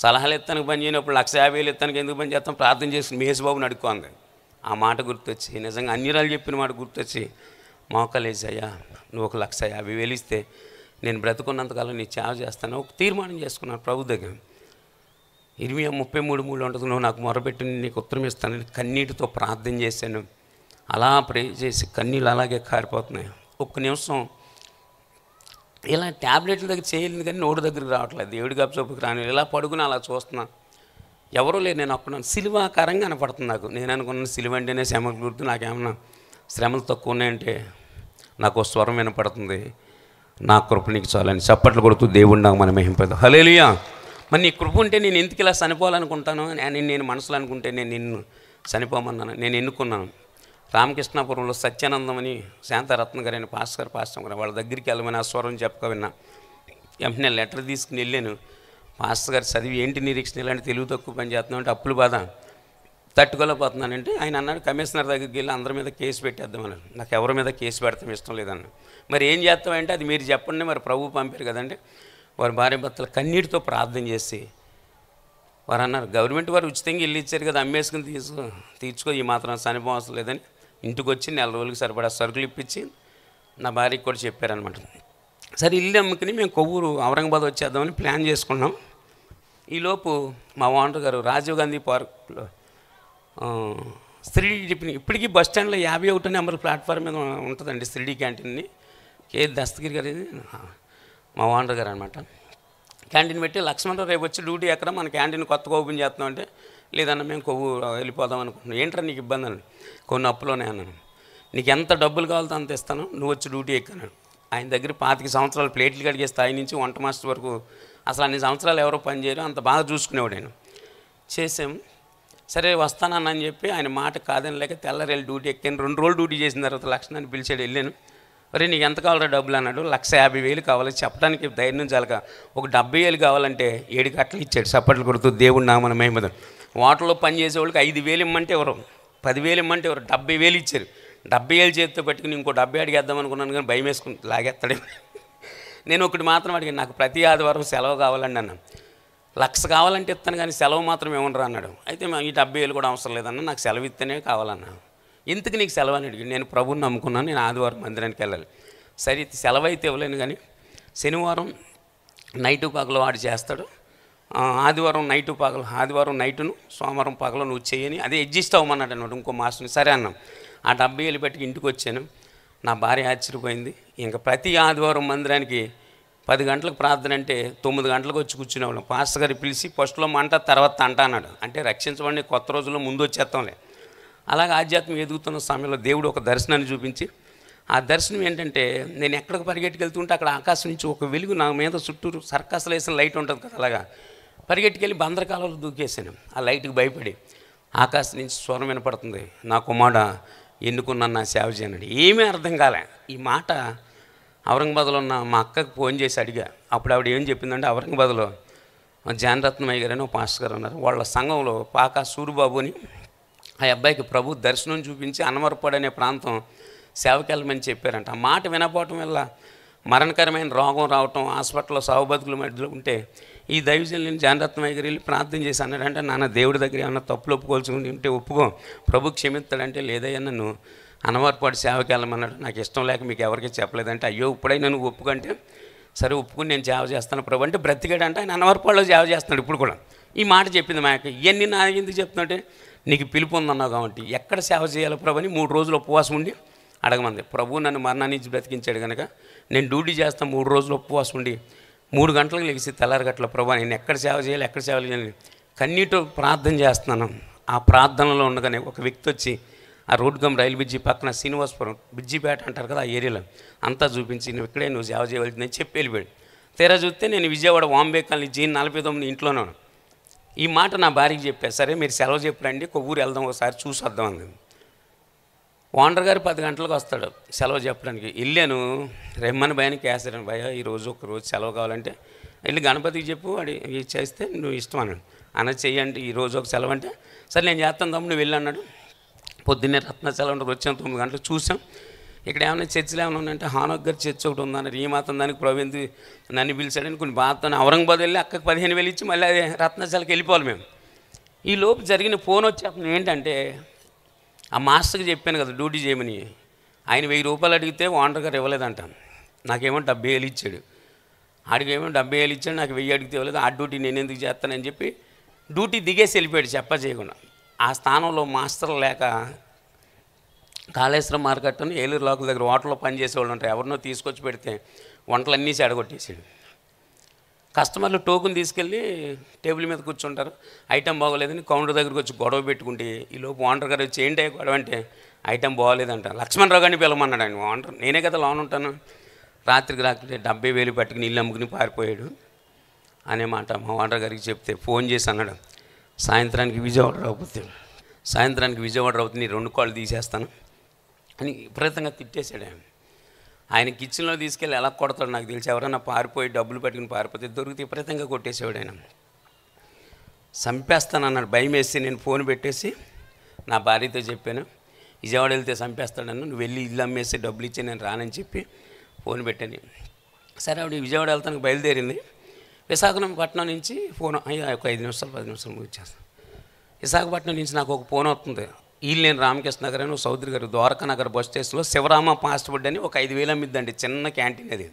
సలహాలు ఎత్తానికి పని చేయనప్పుడు 1,50,000 ఎత్తానికి ఎందుకు పని చేస్తాం, ప్రార్థన చేసి మహేష్బాబుని అడుక్కోంది. ఆ మాట గుర్తొచ్చి, నిజంగా అన్నిరాలు చెప్పిన మాట గుర్తొచ్చి, మోకలేసి అయ్యా నువ్వు 1,50,000 ఇస్తే నేను బ్రతుకున్నంతకాలం నీ సేవ చేస్తాను ఒక తీర్మానం చేసుకున్నాను ప్రభు దగ్గర. 33:3 ఉంటుంది, నువ్వు నాకు మొరపెట్టి నీకు ఉత్తరం ఇస్తానని కన్నీటితో ప్రార్థన చేశాను. అలా ప్రే చేసి కన్నీళ్ళు అలాగే కారిపోతున్నాయి. ఒక్క నిమిషం ఇలా ట్యాబ్లెట్ల దగ్గర చేయలేదు, కానీ నోటి దగ్గరికి రావట్లేదు, దేవుడి గప్పచొప్పుకి రాని. ఇలా పడుకుని అలా చూస్తున్నా, ఎవరూ లేరు. నేను ఒక్కడున్నాను. సిలువాకారంగా కనపడుతుంది నాకు. నేను అనుకున్నాను సిలువ అంటేనే శ్రమలు గుర్తు, నాకేమన్నా శ్రమలు తక్కువ ఉన్నాయంటే నాకు స్వరం వినపడుతుంది, నా కృప నీకు చాలని. చప్పట్లు కొడుతూ దేవుడు నాకు మనం మహింపదు. హల్లెలూయా. మరి నీ కృప ఉంటే నేను ఎందుకు ఇలా చనిపోవాలనుకుంటాను అని నేను మనసులో అనుకుంటే నేను నిన్ను చనిపోమన్నాను. నేను ఎన్నుకున్నాను. రామకృష్ణాపురంలో సత్యానందం అని శాంతారత్న గారు అని పాస్టర్ గారు వాళ్ళ దగ్గరికి వెళ్ళమని ఆ స్వరం చెప్పక విన్నా. వెంటనే లెటర్ తీసుకుని వెళ్ళాను. పాస్టర్ గారు చదివి ఏంటి నిరీక్షణ, ఇలాంటి తెలుగు తక్కువ పని చేస్తున్నావు అంటే అప్పులు బాధ, తట్టుకోలేకపోతున్నానంటే ఆయన అన్నాడు, కమిషనర్ దగ్గరికి వెళ్ళి అందరి మీద కేసు పెట్టేద్దామన్నాడు. నాకు ఎవరి మీద కేసు పెడతాం ఇష్టం లేదన్న. మరి ఏం చేస్తామంటే అది మీరు చెప్పండి, మరి ప్రభు పంపారు కదండి. వారి భార్య భర్తలు కన్నీటితో ప్రార్థన చేసి వారు అన్నారు, గవర్నమెంట్ వారు ఉచితంగా ఇల్లు ఇచ్చారు కదా, అమ్మేసుకుని తీర్చుకో, ఈ మాత్రం చనిపోవడం అవసరం లేదని ఇంటికి వచ్చి 4 రోజులకి సరిపడా సరుకులు ఇప్పించి నా భార్యకి కూడా చెప్పారనమాట. సరే ఇల్లు అమ్ముకుని మేము కొవ్వూరు ఔరంగాబాద్ వచ్చేద్దామని ప్లాన్ చేసుకున్నాం. ఈలోపు మా ఓనర్ గారు రాజీవ్ గాంధీ పార్క్లో 3D టిఫిన్, ఇప్పటికీ బస్ స్టాండ్లో 51 నెంబర్ ప్లాట్ఫామ్ మీద ఉంటుందండి 3D క్యాంటీన్ని. దస్తగిరి గారు మా ఓనర్ గారు అనమాట. క్యాంటీన్ పెట్టి, లక్ష్మణరావు రేపు వచ్చి డ్యూటీ ఎక్కడ, మన క్యాంటీన్ కొత్తగా ఓపెన్ చేస్తున్నాం అంటే, లేదన్నా మేము కొవ్వు వెళ్ళిపోదాం అనుకుంటున్నాం. ఏంట్రా నీకు ఇబ్బంది అని, కొన్ని అప్పులోనే అన్నాను. నీకు ఎంత డబ్బులు కావాలో అంత ఇస్తాను, నువ్వు వచ్చి డ్యూటీ ఎక్కాను. ఆయన దగ్గర 25 సంవత్సరాలు ప్లేట్లు కడిగే స్థాయి నుంచి వంట మాస్టర్ వరకు అసలు అన్ని సంవత్సరాలు ఎవరో పని చేయరు, అంత బాగా చూసుకునేవాడు ఆయన. చేసాం. సరే వస్తానని అని చెప్పి ఆయన మాట కాదని లేక తెల్లరెళ్ళి డ్యూటీ ఎక్కాను. 2 రోజులు డ్యూటీ చేసిన తర్వాత లక్షణాన్ని పిలిచాడు. వెళ్ళాను. అరే నీకు ఎంత కావాలో డబ్బులు అన్నాడు. 1,50,000 కావాలి. చెప్పడానికి ధైర్యం చాలక ఒక 70,000 కావాలంటే 7 కట్టలు ఇచ్చాడు. చప్పట్లు కొడుతూ దేవుడు నామన మహిమద. వాటర్లో పని చేసేవాళ్ళకి 5,000 ఇమ్మంటే ఎవరు, 10,000 ఇమ్మంటే ఎవరు, 70,000 ఇచ్చారు. 70,000 చేతితో పెట్టుకుని ఇంకో 70 అడిగేద్దాం అనుకున్నాను, కానీ భయం వేసుకుని లాగేస్తాడే. నేను ఒకటి మాత్రం అడిగాను, నాకు ప్రతి ఆదివారం సెలవు కావాలండి అన్నాను. 1,00,000 కావాలంటే ఇస్తాను కానీ సెలవు మాత్రం ఏమనరా అన్నాడు. అయితే ఈ 70,000 కూడా అవసరం లేదన్నా, నాకు సెలవు ఇస్తేనే కావాలన్నా. ఎందుకు నీకు సెలవు అని అడిగి, నేను ప్రభువుని నమ్ముకున్నాను, నేను ఆదివారం మందిరానికి వెళ్ళాలి. సరే సెలవు అయితే ఇవ్వలేను కానీ శనివారం నైటు పగలు వాడు చేస్తాడు, ఆదివారం నైటు పగలు, ఆదివారం నైటును సోమవారం పగలు నువ్వు చేయని, అదే అడ్జస్ట్ అవ్వమన్నాడు అన్నాడు ఇంకో మాస్టర్ని. సరే అన్నాం. ఆ 70,000 పెట్టి ఇంటికి వచ్చాను. నా భార్య ఆశ్చర్యపోయింది. ఇంకా ప్రతి ఆదివారం మందిరానికి 10 గంటలకు ప్రార్థన అంటే 9 గంటలకు వచ్చి కూర్చునేవాళ్ళం. పాస్టర్ గారు పిలిచి ఫస్ట్లో మంట తర్వాత తంట అన్నాడు. అంటే రక్షించబడి కొత్త రోజుల్లో ముందు వచ్చేస్తాంలే. అలాగే ఆధ్యాత్మిక ఎదుగుతున్న సమయంలో దేవుడు ఒక దర్శనాన్ని చూపించి, ఆ దర్శనం ఏంటంటే నేను ఎక్కడికి పరిగెట్టుకెళ్తుంటే అక్కడ ఆకాశం నుంచి ఒక వెలుగు నా మీద చుట్టూరు సర్కస్లు వేసిన లైట్ ఉంటుంది కదా, అలాగా పరిగెట్టుకెళ్ళి బందరకాలలో దూకేసాను. ఆ లైట్కి భయపడి ఆకాశం నుంచి స్వరం వినపడుతుంది, నా కుమారుడ ఎన్నుకున్నాను నా సేవ చేయనండి. ఏమీ అర్థం కాలే. ఈ మాట ఔరంగాబాద్లో ఉన్న మా అక్కకు ఫోన్ చేసి అడిగా. అప్పుడు ఆవిడ ఏం చెప్పిందంటే, ఔరంగాబాద్లో జానరత్నమయ్య గారు అని ఒక పాస్టర్ గారు ఉన్నారు, వాళ్ళ సంఘంలో పాకా సూరిబాబు అని ఆ అబ్బాయికి ప్రభు దర్శనం చూపించి అన్నవరపాడు అనే ప్రాంతం సేవకి వెళ్ళమని చెప్పారంట. ఆ మాట వినపోవటం వల్ల మరణకరమైన రోగం రావటం, హాస్పిటల్లో సావు బతుకుల మధ్యలో ఉంటే ఈ దైవజనులను జానరత్నమయ్య గారు వెళ్ళి ప్రార్థన చేసి అన్నాడంటే, నాన్న దేవుడి దగ్గర ఏమన్నా తప్పులు ఒప్పుకోవాల్సి ఉంటే ఒప్పుకో, ప్రభు క్షమిస్తాడంటే, లేదయ్యా నన్ను అనవరపాటు సేవకి వెళ్ళమన్నాడు, నాకు ఇష్టం లేక మీకు ఎవరికి చెప్పలేదంటే, అయ్యో ఇప్పుడైనా నువ్వు ఒప్పుకుంటే సరే ఒప్పుకుని నేను సేవ చేస్తాను ప్రభు అంటే బ్రతికాడంటే ఆయన అనవరపాడులో సేవ చేస్తున్నాడు ఇప్పుడు కూడా. ఈ మాట చెప్పింది మా యొక్క. ఇవన్నీ నా ఎందుకు చెప్తుంటే, నీకు పిలుపు ఉందన్నావు కాబట్టి ఎక్కడ సేవ చేయాలి ప్రభు అని 3 రోజులు ఉపవాసం ఉండి అడగమంది. ప్రభు నన్ను మరణాన్ని బ్రతికించాడు కనుక నేను డ్యూటీ చేస్తాను, 3 రోజులు ఉపవాసం ఉండి 3 గంటలకు లెగిసి తెల్లారగట్ల ప్రభు నేను ఎక్కడ సేవ చేయాలి, ఎక్కడ సేవ చేయాలి కన్నీటితో ప్రార్థన చేస్తున్నాను. ఆ ప్రార్థనలో ఉండగానే ఒక వ్యక్తి వచ్చి ఆ రోడ్గమ్ రైలు బ్రిడ్జి పక్కన శ్రీనివాసపురం బ్రిడ్జిపేట అంటారు కదా, ఆ ఏరియాలో అంతా చూపించి నువ్వు ఇక్కడే నువ్వు సేవ చేయవలసిందని చెప్పి వెళ్ళిపోయాడు. తీరా చూస్తే నేను విజయవాడ వాంబే కాలనీ జీన్ 49 ఇంట్లోనే ఉన్నాను. ఈ మాట నా భార్యకి చెప్పాను. సరే మీరు సెలవు చెప్పరండి, కొవ్వూరు వెళ్దాం ఒకసారి చూసి వద్దాం అంది. ఓనర్ గారు 10 గంటలకు వస్తాడు సెలవు చెప్పడానికి. వెళ్ళాను, రెమ్మని భయానికి వేసాను, భయ ఈరోజు ఒక రోజు సెలవు కావాలంటే వెళ్ళి గణపతికి చెప్పు, వాడి చేస్తే నువ్వు ఇష్టం అన్నాడు. అన్నది చెయ్యండి ఈరోజు ఒక సెలవు అంటే, సరే నేను చేస్తాను తమ్ముడు నువ్వు వెళ్ళి అన్నాడు. పొద్దున్నే రత్నశాల ఉంటుంది, వచ్చాం 9 గంటలకు చూసాం. ఇక్కడ ఏమైనా చర్చిలు ఏమైనా ఉన్నాయంటే హానోక్ గారి చర్చ్ ఒకటి ఉందన్నారు. ఈ మాత్రం దానికి ప్రవీణ్ నన్ను పిలిచాడని కొన్ని బాధతో ఔరంగాబాద్ వెళ్ళి అక్కడికి 15,000 ఇచ్చి మళ్ళీ అదే రత్నశాలకి వెళ్ళిపోవాలి మేము. ఈ లోపు జరిగిన ఫోన్ వచ్చేస్తుంది. ఏంటంటే ఆ మాస్టర్కి చెప్పాను కదా డ్యూటీ చేయమని, ఆయన 1000 రూపాయలు అడిగితే ఓనర్ గారు ఇవ్వలేదంట. నాకేమో 70,000 ఇచ్చాడు, ఆడికేమో 70,000 ఇచ్చాడు, నాకు 1000 అడిగితే ఇవ్వలేదు. ఆ డ్యూటీ నేను ఎందుకు చేస్తానని చెప్పి డ్యూటీ దిగేసి వెళ్ళిపోయాడు చెప్ప చేయకుండా. ఆ స్థానంలో మాస్టర్లు లేక కాళేశ్వరం మార్కెట్ అని ఏలూరు లోకల్ దగ్గర హోటల్లో పనిచేసేవాళ్ళు ఉంటారు, ఎవరినో తీసుకొచ్చి పెడితే వంటలన్నీ చెడగొట్టేసాడు. కస్టమర్లు టోకుని తీసుకెళ్ళి టేబుల్ మీద కూర్చుంటారు, ఐటెం బాగోలేదని కౌంటర్ దగ్గరికి వచ్చి గొడవ పెట్టుకుంటే ఈ లోపు ఓనర్ గారు వచ్చి ఏంటి గొడవ అంటే ఐటెం బాగోలేదంట. లక్ష్మణరావు గారిని పిలవమన్నాడు ఆయన ఓనర్. నేనే కదా లోన్ ఉంటాను. రాత్రికి 70,000 పట్టుకుని ఇల్లు అమ్ముకుని పారిపోయాడు అనే మాట మా ఓనర్ గారికి చెప్తే ఫోన్ చేసి అన్నాడు, సాయంత్రానికి విజయవాడ రావుతుంది 2 కాళ్ళు తీసేస్తాను అని విపరీతంగా తిట్టేశాడు. ఆయన కిచెన్లో తీసుకెళ్ళి ఎలా కొడతాడు నాకు తెలిసి, ఎవరైనా పారిపోయి డబ్బులు పట్టుకుని పారిపోతే దొరికితే విపరీతంగా కొట్టేసేవాడు ఆయన. చంపేస్తానన్నాడు. భయం వేసి నేను ఫోన్ పెట్టేసి నా భార్యతో చెప్పాను, విజయవాడ వెళ్తే చంపేస్తాడను, నువ్వు వెళ్ళి ఇల్లు అమ్మేసి డబ్బులు ఇచ్చి నేను రానని చెప్పి ఫోన్ పెట్టాను. సరే ఆవిడ విజయవాడ వెళ్తానికి బయలుదేరింది. విశాఖపట్నం నుంచి ఫోన్ అయ్యా ఒక 5 నిమిషాలు 10 నిమిషాలు ముగిచ్చేస్తాను. విశాఖపట్నం నుంచి నాకు ఒక ఫోన్ వస్తుంది. వీళ్ళు నేను రామకృష్ణ నగర్ అని సౌదరి గారు ద్వారకా నగర్ బస్ స్టేషన్లో శివరామ ఫాస్ట్ ఫుడ్ అని ఒక 5,000 అమ్మిద్దండి, చిన్న క్యాంటీన్ అది.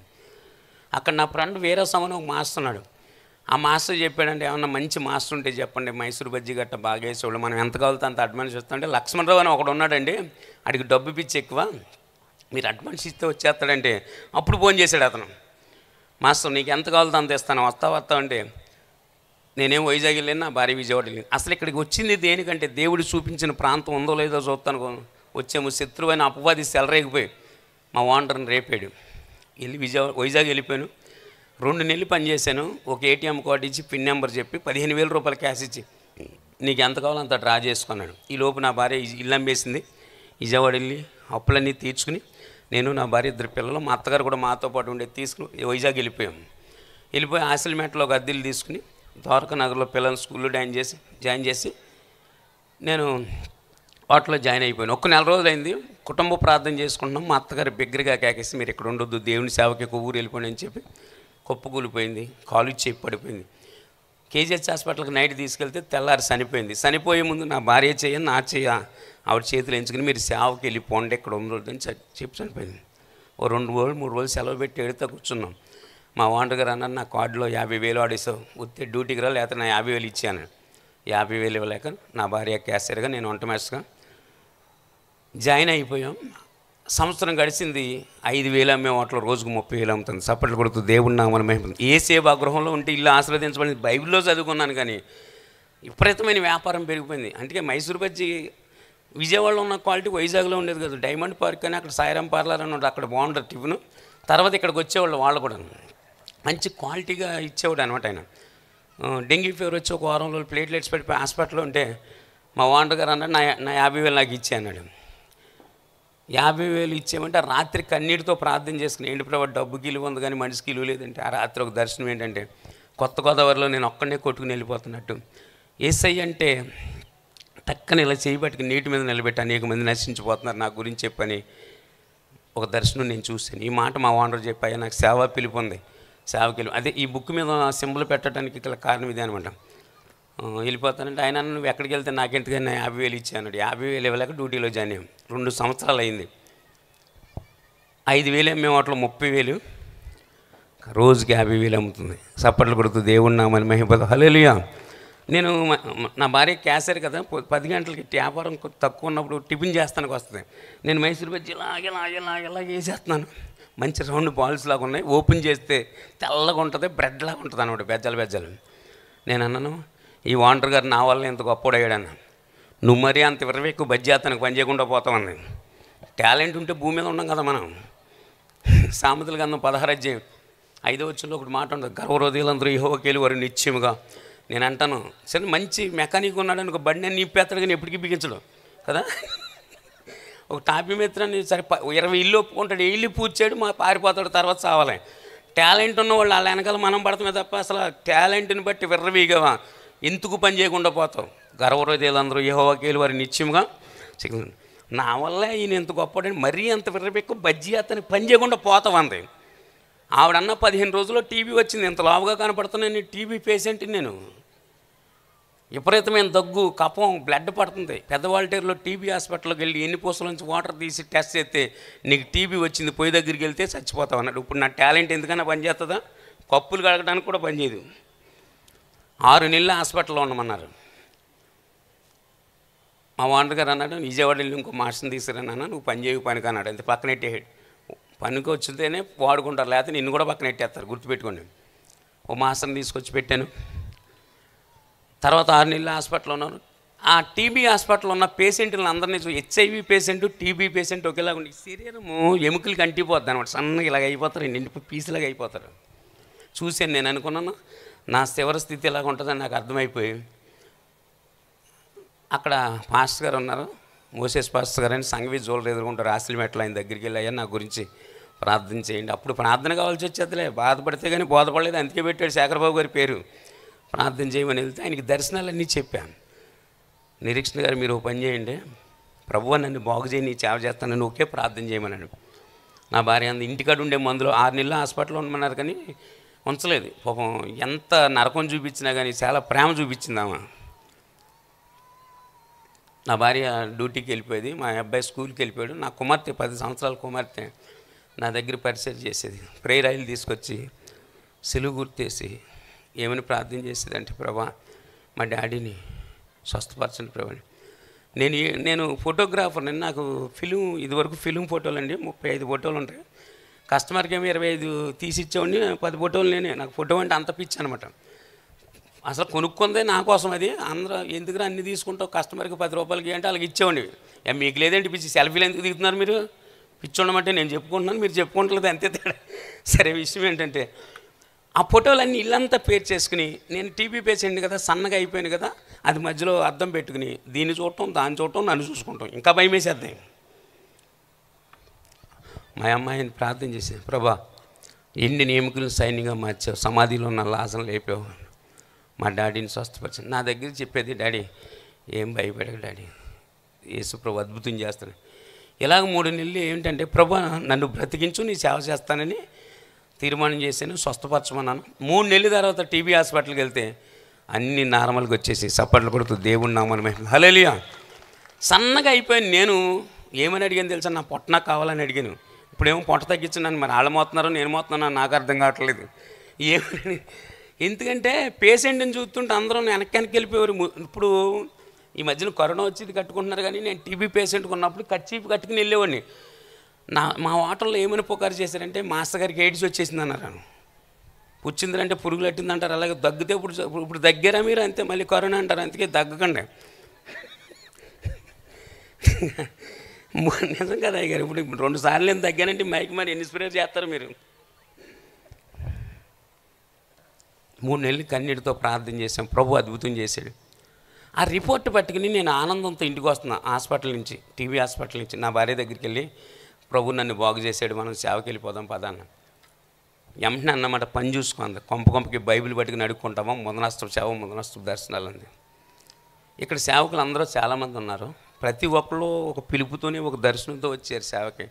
అక్కడ నా ఫ్రెండ్ వేరే సమయం ఒక మాస్టర్ ఉన్నాడు. ఆ మాస్టర్ చెప్పాడంటే ఏమన్నా మంచి మాస్టర్ ఉంటే చెప్పండి, మైసూరు బజ్జీ గట్ట బాగా వేసేవాళ్ళు, మనం ఎంత కావాలితే అంత అడ్వాన్స్ ఇస్తామంటే లక్ష్మణరావు అని ఒకడు ఉన్నాడండి, అడిగి డబ్బు పిచ్చి ఎక్కువ, మీరు అడ్వాన్స్ ఇస్తే వచ్చేస్తాడంటే అప్పుడు ఫోన్ చేశాడు అతను. మాస్టర్ నీకు ఎంత కావాలితే అంత ఇస్తాను, వస్తా అంటే నేనేం వైజాగ్ వెళ్ళాను, నా భార్య విజయవాడ వెళ్ళింది. అసలు ఇక్కడికి వచ్చింది దేనికంటే దేవుడు చూపించిన ప్రాంతం ఉందో లేదో చూస్తాను. వచ్చేమో శత్రువు అని అపవాది సెలరేగిపోయి మా ఓనర్ని రేపాడు. వెళ్ళి వైజాగ్ వెళ్ళిపోయాను. 2 నెలలు పనిచేశాను. ఒక ఏటీఎం కార్డు ఇచ్చి పిన్ నెంబర్ చెప్పి 15,000 రూపాయలు క్యాష్ ఇచ్చి నీకు ఎంత కావాలో అంత డ్రా చేసుకున్నాడు. ఈ లోపు నా భార్య ఇల్లు అమ్మేసింది. విజయవాడ వెళ్ళి అప్పులన్నీ తీర్చుకుని నేను నా భార్య 2 పిల్లలు, మా అత్తగారు కూడా మాతో పాటు ఉండేది తీసుకుని వైజాగ్ వెళ్ళిపోయి ఆసిల్మేటలో ఒక అద్దెలు తీసుకుని ద్వారకా నగర్లో పిల్లల్ని స్కూల్లో జాయిన్ చేసి నేను వాటిలో జాయిన్ అయిపోయాను. ఒక్క 4 రోజులు అయింది. కుటుంబ ప్రార్థన చేసుకుంటున్నాం. మా అత్తగారు బిగ్గరగా కేకేసి మీరు ఇక్కడ ఉండొద్దు, దేవుని సేవకి ఊరు వెళ్ళిపోండి అని చెప్పి కొప్పుకూలిపోయింది, కాలు చేయి పడిపోయింది. కేజీహెచ్ హాస్పిటల్కి నైట్ తీసుకెళ్తే తెల్లారి చనిపోయే ముందు నా భార్య నా ఆవిడ చేతులు ఎంచుకుని మీరు సేవకి వెళ్ళిపోండి ఇక్కడ ఉండొద్దని చెప్పి చనిపోయింది. ఓ 2 రోజులు 3 రోజులు సెలవు పెట్టి ఎడితే కూర్చున్నాం. మా ఓనర్ గారు అన్నారు నా కార్డులో 50,000 ఆడేసావు, వస్తే డ్యూటీకి రా లేకపోతే నా 50,000 ఇచ్చాను. 50,000 ఇవ్వలేక నా భార్య క్యాషియర్గా నేను వంట మేస్గా జాయిన్ అయిపోయాం. సంవత్సరం గడిచింది. 5,000 అమ్మే వాటిలో రోజుకు 30,000 అమ్ముతుంది. సప్పట్లు కొడుతూ దేవుడు నామని మహిమ. ఏ సేవా గృహంలో ఉంటే ఇల్లు ఆశీర్వదించబడింది బైబిల్లో చదువుకున్నాను, కానీ విపరీతమైన వ్యాపారం పెరిగిపోయింది. అంటే మైసూరు బజ్జీ విజయవాడలో ఉన్న క్వాలిటీ వైజాగ్లో ఉండేది కదా. డైమండ్ పార్క్ అని అక్కడ సాయిరాం పార్లర్ అని అక్కడ బాగుంటుంది టిఫిన్. తర్వాత ఇక్కడికి వచ్చేవాళ్ళు వాళ్ళు కూడా మంచి క్వాలిటీగా ఇచ్చేవాడు అనమాట ఆయన. డెంగ్యూ ఫీవర్ వచ్చి ఒక వారం రోజులు ప్లేట్లెట్స్ పెట్టి హాస్పిటల్లో ఉంటే మా ఓనర్ గారు అన్నాడు నా 50,000 నాకు ఇచ్చే అన్నాడు. 50,000 ఇచ్చేయమంటే రాత్రి కన్నీటితో ప్రార్థన చేసుకుని ఏంటి ప్రభు డబ్బుకి విలువ ఉంది కానీ మనిషికి విలువ లేదంటే ఆ రాత్రి ఒక దర్శనం ఏంటంటే కొత్త గోదావరిలో నేను ఒక్కడనే కొట్టుకుని వెళ్ళిపోతున్నట్టు. యేసయ్య అంటే టక్కన ఇలా చేయబట్టుకు నీటి మీద నిలబెట్టి అనేక మంది నశించిపోతున్నారు నా గురించి చెప్పని ఒక దర్శనం నేను చూశాను. ఈ మాట మా ఓనర్ చెప్పాయి, నాకు సేవ పిలుపు ఉంది, సేవకి వెళ్ళి అదే ఈ బుక్ మీద సింబల్ పెట్టడానికి గల కారణం ఇదే అనమాట. వెళ్ళిపోతానంటే ఆయన నువ్వు ఎక్కడికి వెళ్తే నాకెంతకైనా 50,000 ఇచ్చాను. 50,000 ఇవ్వలేక డ్యూటీలో జాయిన్ అయ్యాం. 2 సంవత్సరాలు అయింది. 5,000 అమ్మే వాటిలో 30,000, రోజుకి 50,000 అమ్ముతుంది. సప్పట్లు కొడుతూ దేవుడు నామని మహిమ. హల్లెలూయా. నేను నా భార్య క్యాషియర్ కదా, 10 గంటలకి వ్యాపారం తక్కువ ఉన్నప్పుడు టిఫిన్ చేస్తానికి వస్తుంది. నేను మైసూరు బజ్జీ ఇలా వేసేస్తున్నాను. మంచి రౌండ్ బాల్స్ లాగా ఉన్నాయి, ఓపెన్ చేస్తే తెల్లగా ఉంటుంది, బ్రెడ్ లాగా ఉంటుంది అనమాట, బెజ్జలు. నేను అన్నాను ఈ ఓనర్ గారు నా వల్ల ఎంత గొప్పడయ్యాడన్న, నువ్వు మరీ అంత ఎక్కువ బజ్జీ అతనికి పని చేయకుండా పోతామని. టాలెంట్ ఉంటే భూమి మీద ఉన్నాం కదా మనం. సామెతల గ్రంథం 16 అధ్యాయం 5వ వచనంలో ఒకటి మాట ఉంటుంది, గర్వహృదయులందరూ యెహోవాకేలి వారు నిత్యముగా. నేను అంటాను సరే మంచి మెకానిక్ ఉన్నాడని ఒక బండి అని నింపేస్తాడు కానీ ఎప్పటికీ బిగించడు కదా. ఒక టాపీ మిత్రాన్ని సరే 20 ఇల్లు ఒప్పుకుంటాడు, ఇల్లు పూజ చేయడు, మా పారిపోతాడు, తర్వాత చావాలి. టాలెంట్ ఉన్నవాళ్ళు వాళ్ళ వెనకాల మనం పడతామే తప్ప అసలు టాలెంట్ని బట్టి విర్రవీగవా ఎందుకు పని చేయకుండా పోతావు. గర్వహృదయులందరూ యెహోవాకేలి వారు నిత్యముగా. నా వల్ల ఈయన ఎంత గొప్పడని మరీ అంత విర్రబెక్కు బజ్జీ అతనికి పని చేయకుండా పోతావు అంది. ఆవిడన్న 15 రోజుల్లో టీబీ వచ్చింది. ఎంత లావుగా కనపడుతున్నాను, టీబీ పేషెంట్ నేను. విపరీతమైన దగ్గు, కఫం, బ్లడ్ పడుతుంది. పెద్దవాళ్ళటేరులో టీబీ హాస్పిటల్కి వెళ్ళి ఎన్ని పూసల నుంచి వాటర్ తీసి టెస్ట్ చేస్తే నీకు టీబీ వచ్చింది, పొయ్యి దగ్గరికి వెళ్తే చచ్చిపోతావు అన్నాడు. ఇప్పుడు నా టాలెంట్ ఎందుకన్నా పనిచేస్తుందా? కప్పులు కడగడానికి కూడా పనిచేయదు. 6 నెలలు హాస్పిటల్లో ఉండమన్నారు. మా ఓనర్ గారు అన్నాడు విజయవాడ వెళ్ళి ఇంకో మాస్టర్ని తీసుకురానన్నా, నువ్వు పని చేయవు పనికి అన్నాడు. అంతే పక్కనెట్టేసాడు. పనికి వచ్చితేనే వాడుకుంటారు, లేకపోతే నిన్ను కూడా పక్కన ఎట్టేస్తారు, గుర్తుపెట్టుకోండి. ఓ మాస్టర్ని తీసుకొచ్చి పెట్టాను. తర్వాత 6 నెలలు హాస్పిటల్లో ఉన్నాను. ఆ టీబీ హాస్పిటల్లో ఉన్న పేషెంట్లను అందరినీ హెచ్ఐవి పేషెంట్, టీబీ పేషెంట్ ఒకేలాగా ఉండి శరీరము ఎముకలకి అంటిపోద్ది అనమాట. సన్నగా ఇలాగ అయిపోతారు, నిండి పీసులాగా అయిపోతారు. చూశాను. నేను అనుకున్నాను నా చివరి స్థితి ఇలాగ ఉంటుందని నాకు అర్థమైపోయి అక్కడ పాస్టర్ గారు ఉన్నారు, మోసేస్ పాస్టర్ గారు అని సంఘవి జోలు ఎదుర్కొంటారు ఆసిల్మెట్లో. ఆయన దగ్గరికి వెళ్ళి అయ్యా నా గురించి ప్రార్థన చేయండి. అప్పుడు ప్రార్థన కావాల్సి వచ్చేదిలే, బాధపడితే కానీ బోధపడలేదు, అందుకే పెట్టాడు శేఖరబాబు గారి పేరు. ప్రార్థన చేయమని వెళ్తే ఆయనకి దర్శనాలన్నీ చెప్పాను. నిరీక్షణ గారు మీరు ఓ పని చేయండి, ప్రభువా నన్ను బాగు చేయి, నీ సేవ చేస్తానని ఒకే ప్రార్థన చేయమన్నాడు. నా భార్య అంది ఇంటికాడ ఉండే మందులు 6 నెలలు హాస్పిటల్లో ఉండమన్నారు కానీ ఉంచలేదు. పాపం ఎంత నరకం చూపించినా కానీ చాలా ప్రేమ చూపించిందామా. నా భార్య డ్యూటీకి వెళ్ళిపోయేది, మా అబ్బాయి స్కూల్కి వెళ్ళిపోయాడు. నా కుమార్తె 10 సంవత్సరాల కుమార్తె నా దగ్గర పరిచయం చేసేది. ప్రేయర్ ఆయిల్ తీసుకొచ్చి సిలువ గుర్తేసి ఏమని ప్రార్థన చేసేది అంటే, ప్రభా మా డాడీని స్వస్థపరచండి ప్రభా. నేను ఫోటోగ్రాఫర్ని. నాకు ఇదివరకు ఫిలిం ఫోటోలు అండి 35 ఫోటోలు ఉంటాయి. కస్టమర్కి ఏమో 25 తీసిచ్చేవాడిని, 10 ఫోటోలు నేనే. నాకు ఫోటో అంటే అంత పిచ్చి అనమాట. అసలు కొనుక్కుందే నా కోసం. అది అందరూ ఎందుకు అన్ని తీసుకుంటావు, కస్టమర్కి 10 రూపాయలకి అంటే వాళ్ళకి ఇచ్చేవాడిని. మీకు లేదంటే పిచ్చి సెల్ఫీలు ఎందుకు దిగుతున్నారు మీరు, పిచ్చి ఉండమంటే నేను చెప్పుకుంటున్నాను, మీరు చెప్పుకుంటలేదు, అంతే తేడా. సరే విషయం ఏంటంటే ఆ ఫోటోలన్నీ ఇల్లంతా పేరు చేసుకుని, నేను టీబీ పేషెంట్ కదా, సన్నగా అయిపోయాను కదా, అది మధ్యలో అద్దం పెట్టుకుని దీన్ని చూడటం దాన్ని చూడటం నన్ను చూసుకుంటాం, ఇంకా భయం వేసేద్దాం. మా అమ్మాయిని ప్రార్థన చేసేది, ప్రభా ఎన్ని నియమికులను సైన్యంగా మార్చావు, సమాధిలో ఉన్న లాసను లేపావు, మా డాడీని స్వస్థపరిచాను. నా దగ్గర చెప్పేది, డాడీ ఏం భయపడకు డాడీ, యేసు ప్రభు అద్భుతం చేస్తాను. ఇలాగ 3 నెలలు ఏంటంటే, ప్రభా నన్ను బ్రతికించు, నీ సేవ చేస్తానని తీర్మానం చేశాను. స్వస్థపరచమన్నాను. 3 నెలల తర్వాత టీబీ హాస్పిటల్కి వెళ్తే అన్ని నార్మల్గా వచ్చేసి సప్పట్లు కొడుతూ దేవుడి నామమే హల్లెలూయా. సన్నగా అయిపోయాను. నేను ఏమని అడిగాను తెలుసా, నా పొట్ట నాకు కావాలని అడిగాను. ఇప్పుడేమో పొట్ట తగ్గించున్నాను, మరి వాళ్ళు మోతున్నారో నేను మోతున్నాను నాకు అర్థం కావట్లేదు. ఏమని, ఎందుకంటే పేషెంట్ని చూస్తుంటే అందరూ వెనక్కి వెళ్ళిపోయారు. ఇప్పుడు ఈ మధ్యన కరోనా వచ్చేది కట్టుకుంటున్నారు, కానీ నేను టీబీ పేషెంట్కి ఉన్నప్పుడు కర్చీఫ్ కట్టుకుని వెళ్ళేవాడిని. మా హోటల్లో ఏమైనా పుకారు చేశారంటే, మాస్టర్ గారికి ఎయిడ్స్ వచ్చేసింది అన్నారు. పుచ్చిందంటే పురుగులు పట్టింది అంటారు. అలాగే దగ్గితే ఇప్పుడు దగ్గరా మీరు, అంతే మళ్ళీ కరోనా అంటారు. అందుకే దగ్గకండి. నిజం కదా అయ్యారు. ఇప్పుడు 2 సార్లు నేను తగ్గానంటే మైక్ మరి ఎన్ని స్ప్రే చేస్తారు మీరు. 3 నెలలు కన్నీటితో ప్రార్థన చేశాం. ప్రభు అద్భుతం చేశాడు. ఆ రిపోర్ట్ పట్టుకుని నేను ఆనందంతో ఇంటికి వస్తున్నా హాస్పిటల్ నుంచి, టీబీ హాస్పిటల్ నుంచి. నా భార్య దగ్గరికి వెళ్ళి, ప్రభు నన్ను బాగు చేశాడు, మనం సేవకి వెళ్ళిపోదాం పదా అన్న. వెంటనే అన్నమాట, పని చూసుకుంది. కొంపకి బైబిల్ పట్టుకుని అడుక్కుంటామా, ముదనస్తు సేవ, ముదనస్తు దర్శనాలు అంది. ఇక్కడ సేవకులు అందరూ చాలామంది ఉన్నారు. ప్రతి ఒక్కళ్ళు ఒక పిలుపుతోనే, ఒక దర్శనంతో వచ్చారు సేవకి.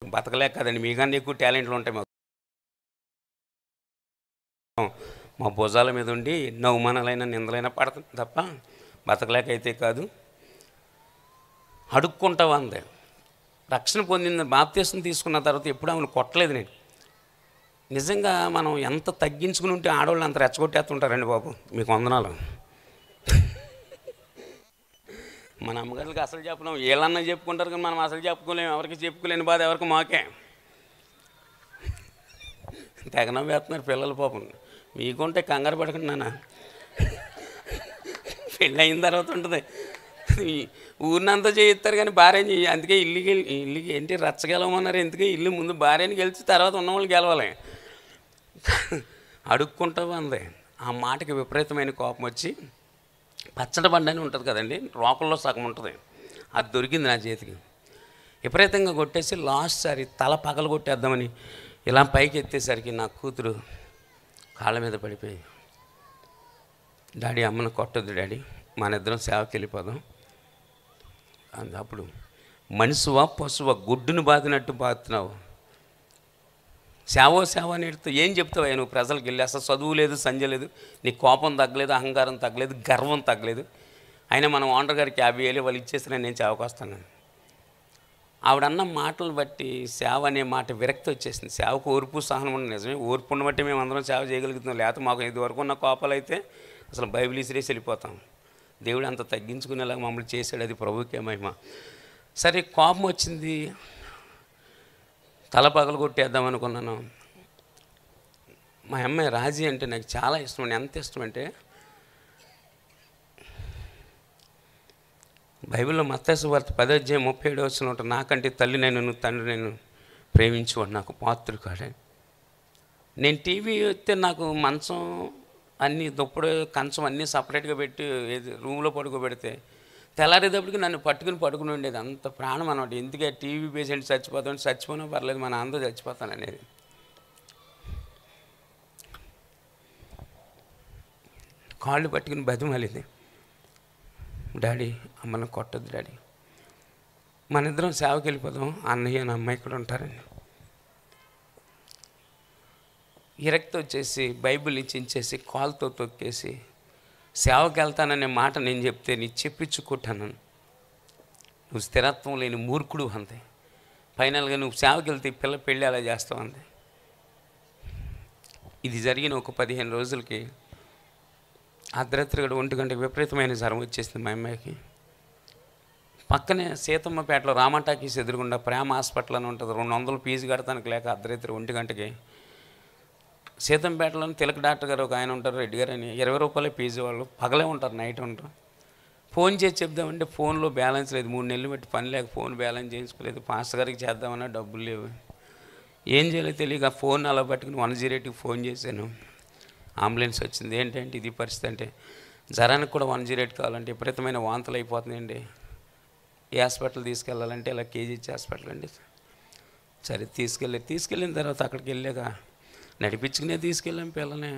బతకలేక కదండి, మీకన్నా ఎక్కువ టాలెంట్లు ఉంటాయి మాకు. మా భుజాల మీద ఉండి ఎన్నో అవమానాలైనా నిందలైనా పడుతుంది తప్ప బతకలేక అయితే కాదు. అడుక్కుంటావా అంది. రక్షణ పొందిన బాప్తీసం తీసుకున్న తర్వాత ఎప్పుడు ఆమెను కొట్టలేదు నేను. నిజంగా మనం ఎంత తగ్గించుకుని ఉంటే ఆడవాళ్ళు అంత రెచ్చగొట్టేస్తుంటారండి బాబు. మీకు వందనాలు. మన అమ్మగారికి అసలు చెప్పలేము, వీళ్ళన్నా చెప్పుకుంటారు కానీ మనం అసలు చెప్పుకోలేము. ఎవరికి చెప్పుకోలేని బాధ ఎవరికి మాకే. తెగనం వేస్తున్నారు పిల్లలు పాపం. మీకుంటే కంగారు పడకండి నాన్న, పెళ్ళి అయిన తర్వాత ఉంటుంది. ఊరినంతా చేయిస్తారు కానీ భార్యని చేయి. అందుకే ఇల్లుకి ఏంటి రచ్చగెలవమన్నారు. ఎందుకే ఇల్లు ముందు భార్యని గెలిచి తర్వాత ఉన్నవాళ్ళు గెలవాలి. అడుక్కుంటావు అంది. ఆ మాటకి విపరీతమైన కోపం వచ్చి, పచ్చడి బండి అని ఉంటుంది కదండి, రోకల్లో సగం ఉంటుంది, అది దొరికింది నా చేతికి. విపరీతంగా కొట్టేసి లాస్ట్ సారి తల పగలు కొట్టేద్దామని ఇలా పైకి ఎత్తేసరికి నా కూతురు కాళ్ళ మీద పడిపోయి, డాడీ అమ్మను కొట్టొద్దు డాడీ, మన ఇద్దరం సేవకి వెళ్ళిపోదాం అంది. అప్పుడు మనిషివా పశువా, గుడ్డును బాదినట్టు బాదుతున్నావు, సేవ అని ఎడుతూ ఏం చెప్తావు నువ్వు ప్రజలకు వెళ్ళి? అసలు చదువు లేదు, సంజ లేదు, నీ కోపం తగ్గలేదు, అహంకారం తగ్గలేదు, గర్వం తగ్గలేదు. అయినా మనం ఓనర్ గారికి 50 వేలు వాళ్ళు ఇచ్చేసిన నేను సేవకు వస్తాను. ఆవిడన్న మాటలు బట్టి సేవ అనే మాట విరక్తి వచ్చేసింది. సేవకు ఓర్పు సహనం ఉన్న నిజమే, ఓర్పుని బట్టి మేము అందరం సేవ చేయగలుగుతున్నాం. లేకపోతే మాకు ఇదివరకు ఉన్న కోపాలు అయితే అసలు బైబిల్ ఇసిరేసి వెళ్ళిపోతాం. దేవుడు అంత తగ్గించుకునేలాగా మమ్మల్ని చేశాడు, అది ప్రభుకే మహిమ. సరే కోపం వచ్చింది, తల పగలు కొట్టేద్దాం అనుకున్నాను. మా అమ్మాయి రాజీ అంటే నాకు చాలా ఇష్టం. ఎంత ఇష్టం అంటే, బైబిల్లో మత్తయి సువార్త 10:37 ఉంటుంది, నాకంటే తల్లి నేను తండ్రి నేను ప్రేమించేవాడు నాకు పాత్రుడు కాడే. నేను టీవీ వస్తే నాకు మంచం అన్నీ దుప్పడు కంచం అన్నీ సపరేట్గా పెట్టి రూమ్లో పడుకోబెడితే తెల్లారేటప్పటికి నన్ను పట్టుకుని ఉండేది. అంత ప్రాణం అనమాట. ఎందుకే టీవీ పేషెంట్ చచ్చిపోయినా పర్లేదు, మన అందరూ చచ్చిపోతాను అనేది. కాళ్ళు పట్టుకుని బతిమాలింది, డాడీ అమ్మను కొట్టద్దు డాడీ, మన ఇద్దరం సేవకి వెళ్ళిపోదాం, అన్నయ్య నా అమ్మాయి ఇక్కడ ఉంటారని. ఇరక్తో వచ్చేసి బైబిల్ ఇచ్చేసి కాలుతో తొక్కేసి సేవకి వెళ్తాననే మాట నేను చెప్తే నీ చెప్పించుకుంటాను, నువ్వు స్థిరత్వం లేని మూర్ఖుడు అంతే, ఫైనల్గా నువ్వు సేవకి వెళ్తే పిల్ల పెళ్ళి అలా చేస్తావు అంతే. ఇది జరిగిన ఒక 15 రోజులకి అర్ధరాత్రి 1 గంట విపరీతమైన జ్వరం వచ్చేసింది మా అమ్మాయికి. పక్కనే సీతమ్మపేటలో రామటాకీస్ ఎదురుగుండా ప్రేమ హాస్పిటల్ అని ఉంటుంది, 200 ఫీజు కడతానికి లేక అర్ధరాత్రి 1 గంటకి సీతంపేటలో తిలక డాక్టర్ గారు ఒక ఆయన ఉంటారు, రెడ్డి గారు అని, 20 రూపాయలే ఫీజు, వాళ్ళు పగలే ఉంటారు, నైట్ ఉంటారు. ఫోన్ చేసి చెప్దామంటే ఫోన్లో బ్యాలెన్స్ లేదు, 3 నెలలు బట్టి పని లేక ఫోన్ బ్యాలెన్స్ చేయించుకోలేదు, పాస్టర్ గారికి చేద్దామన్నా డబ్బులు లేవు, ఏం చేయలేదు తెలియక ఫోన్ అలా పట్టుకుని 108కి ఫోన్ చేశాను. అంబులెన్స్ వచ్చింది. ఏంటంటే ఇది పరిస్థితి అంటే, జ్వరానికి కూడా 108 కావాలంటే విపరీతమైన వాంతులు అయిపోతున్నాయండి, ఏ హాస్పిటల్ తీసుకెళ్ళాలంటే ఇలా కేజీహెచ్ హాస్పిటల్ అండి. సరే తీసుకెళ్ళిన తర్వాత అక్కడికి వెళ్ళాక నడిపించుకునే తీసుకెళ్ళాం పిల్లల్ని,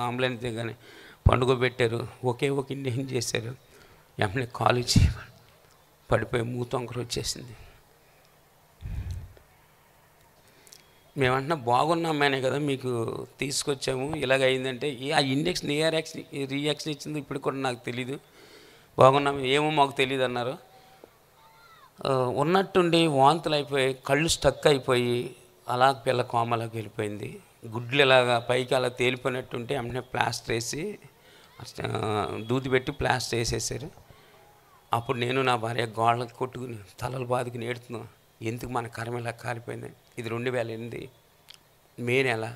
అంబులెన్స్ దిగానే పండుగ పెట్టారు, ఒకే ఒక ఇండియన్ చేశారు, వెంటనే కాలు ఇచ్చి పడిపోయి మూతొంకర వచ్చేసింది. మేమంటున్నా బాగున్నామనే కదా మీకు తీసుకొచ్చాము, ఇలాగ అయిందంటే ఆ ఇండక్షన్ ఏ రియాక్షన్ ఇచ్చింది ఇప్పుడు కూడా నాకు తెలీదు, బాగున్నాము ఏమో మాకు తెలియదు అన్నారు. ఉన్నట్టుండి వాంతులు అయిపోయి కళ్ళు స్టక్ అయిపోయి అలా పిల్ల కోమలోకి వెళ్ళిపోయింది. గుడ్లు ఇలాగా పైకి అలా తేలిపోయినట్టుంటే వెంటనే ప్లాస్టర్ వేసి దూది పెట్టి ప్లాస్టర్ వేసేసారు. అప్పుడు నేను నా భార్య గోళ్ళకి కొట్టుకుని తలలు బాదుకుని ఏడుతున్నాం, ఎందుకు మన కర్మ ఇలా కాలిపోయింది. ఇది 2008 మే నెల,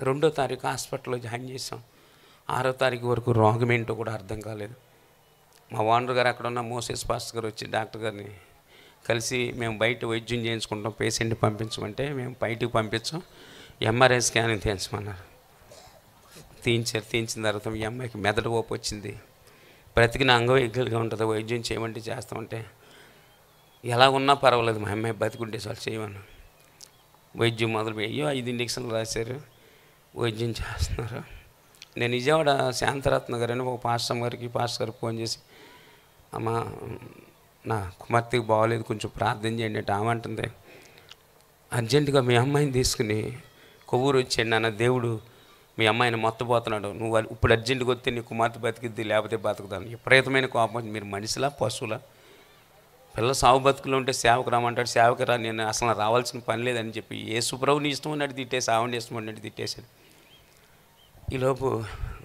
2వ తారీఖు హాస్పిటల్లో జాయిన్ చేసాం, 6వ తారీఖు వరకు రోగం ఏంటో కూడా అర్థం కాలేదు. మా ఓనర్ గారు అక్కడ ఉన్న మోసెస్ పాస్టర్ గారు వచ్చి డాక్టర్ గారిని కలిసి మేము బయట వైద్యం చేయించుకుంటాం, పేషెంట్ని పంపించమంటే మేము బయటికి పంపించాం, ఎంఆర్ఐ స్కానింగ్ తీయించమన్నారు. తీయించిన తర్వాత మీ అమ్మాయికి మెదడు ఓపు వచ్చింది, బ్రతికిన అంగవైకల్యంగా ఉంటుంది, వైద్యం చేయమంటే చేస్తామంటే ఎలా ఉన్నా పర్వాలేదు మా అమ్మాయి బతికుంటే చాలు చేయమని వైద్యం మొదలు అయ్యో 5 ఇంజక్షన్లు రాశారు, వైద్యం చేస్తున్నారు. నేను విజయవాడ శాంతరత్న గారు అని ఒక పాస్టర్ గారికి ఫోన్ చేసి, అమ్మ నా కుమార్తెకి బాగోలేదు కొంచెం ప్రార్థన చేయండి అంటే ఆమె అంటుంది, అర్జెంటుగా మీ అమ్మాయిని తీసుకుని కొవ్వూరు వచ్చేయండి నాన్న, దేవుడు మీ అమ్మాయిని మొత్తపోతున్నాడు, నువ్వు ఇప్పుడు అర్జెంటుగా వస్తే నీ కుమార్తె బతికిద్ది లేకపోతే బతుకుతాను. విపరీతమైన కోపం, మీరు మనిషిలా పశువులా, పిల్ల సాగు బతుకులు ఉంటే సేవకు రామంటాడు, సేవకు రా, నేను అసలు రావాల్సిన పని లేదని చెప్పి యేసుప్రభుని ఇష్టం ఉన్నట్టు తిట్టేసి ఆవిడ ఇష్టం ఉన్నట్టు తిట్టేసాడు. ఈలోపు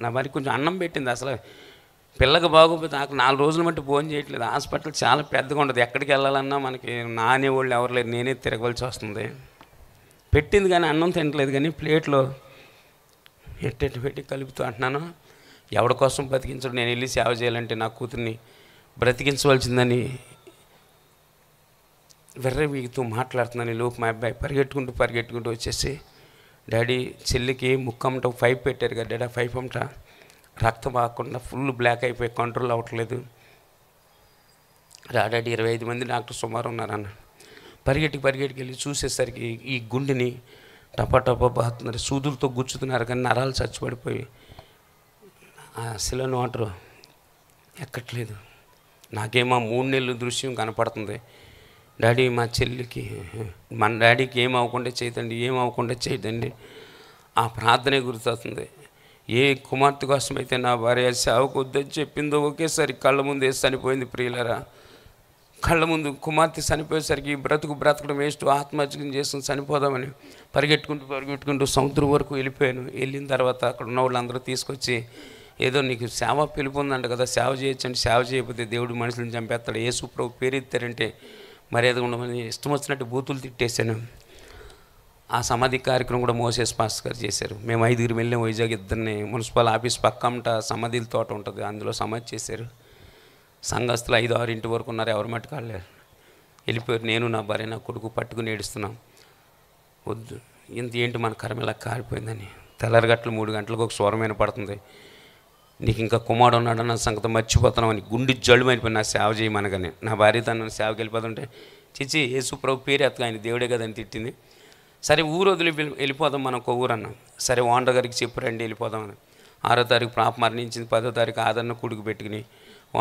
నా మరి కొంచెం అన్నం పెట్టింది, అసలు పిల్లకి బాగోపోతే నాకు 4 రోజుల మట్టి ఫోన్ చేయట్లేదు, హాస్పిటల్ చాలా పెద్దగా ఉంటుంది, ఎక్కడికి వెళ్ళాలన్నా మనకి నానే వాళ్ళు ఎవరు లేరు, నేనే తిరగవలసి వస్తుంది. పెట్టింది కానీ అన్నం తినట్లేదు, కానీ ప్లేట్లో ఎట్టెట్టు పెట్టి కలుపుతూ అంటున్నాను, ఎవరి కోసం బతికించడం, నేను వెళ్ళి సేవ చేయాలంటే నా కూతుర్ని బ్రతికించవలసిందని వెర్రవీగుతూ మాట్లాడుతున్నాను. ఈ లోపు మా అబ్బాయి పరిగెట్టుకుంటూ వచ్చేసి, డాడీ చెల్లికి ముక్కమ్మట 5 పెట్టారు కదా డాడీ, 5 అమ్మట రక్తం ఆగకుండా ఫుల్ బ్లాక్ అయిపోయి కంట్రోల్ అవ్వట్లేదు, డాడీ 25 మంది డాక్టర్ సుమారు ఉన్నారన్న. పరిగెట్టి వెళ్ళి చూసేసరికి ఈ గుండెని టపా బాతున్నారు, సూదులతో గుచ్చుతున్నారు కానీ నరాలు చచ్చిపడిపోయి ఆ సిలోన్ వాటర్ ఎక్కట్లేదు. నాకేమో 3 నెలలు దృశ్యం కనపడుతుంది, డాడీ మా చెల్లికి మన డాడీకి ఏం అవ్వకుండా చేయదండి. ఆ ప్రార్థనే గుర్తొస్తుంది. ఏ కుమార్తె కోసమైతే నా భార్య సేవకు వద్దని చెప్పిందో ఒకేసారి కళ్ళ ముందు వేసి చనిపోయింది. ప్రియులరా, కళ్ళ ముందు కుమార్తె చనిపోయేసరికి బ్రతకడం వేస్ట్, ఆత్మహత్యం చేసుకుని చనిపోదామని పరిగెట్టుకుంటూ సముద్రం వరకు వెళ్ళిపోయాను. వెళ్ళిన తర్వాత అక్కడ ఉన్న వాళ్ళందరూ తీసుకొచ్చి, ఏదో నీకు సేవ పిలుపు ఉందంట కదా, సేవ చేయొచ్చండి, సేవ చేయకపోతే దేవుడు మనుషులను చంపేస్తాడు, యేసు ప్రభు పేరు ఎత్తారంటే మర్యాద ఉండమని ఇష్టం వచ్చినట్టు బూతులు తిట్టేశాను. ఆ సమాధి కార్యక్రమం కూడా మోసెస్ పాస్టర్ గారు చేశారు. మేము 5 వెళ్ళాం, వైజాగ్ 2 మున్సిపల్ ఆఫీస్ పక్కమట సమాధిల తోట ఉంటుంది, అందులో సమాధి చేశారు. సంఘస్థులు 5-6 ఇంటి వరకు ఉన్నారు, ఎవరి మట్టుకు వెళ్ళారు, వెళ్ళిపోయారు. నేను నా భార్య నా కొడుకు పట్టుకుని ఏడుస్తున్నాం, వద్దు ఏంటి మన కర్మ ఇలా కారిపోయిందని. తెల్లరగట్లు 3 గంటలకు ఒక స్వరమైన పడుతుంది, నీకు ఇంకా కుమారుడు ఉన్నాడన్న సంగతి మర్చిపోతున్నామని గుండె జల్లుమైపోయి నా సేవ చేయమనగానే. నా భార్య తను సేవకి వెళ్ళిపోతుంటే, చిచ్చి యేసు ప్రభు పేరు ఎత్తగా ఆయన దేవుడే కదని తిట్టింది. సరే ఊరు వదిలి వెళ్ళిపోదాం మనం ఒక ఊరు అన్నాం. సరే ఓనర్ గారికి చెప్పు రండి వెళ్ళిపోదామని. 6వ తారీఖు పాప మరణించింది, 10వ తారీఖు ఆదరణ కూడికి పెట్టుకుని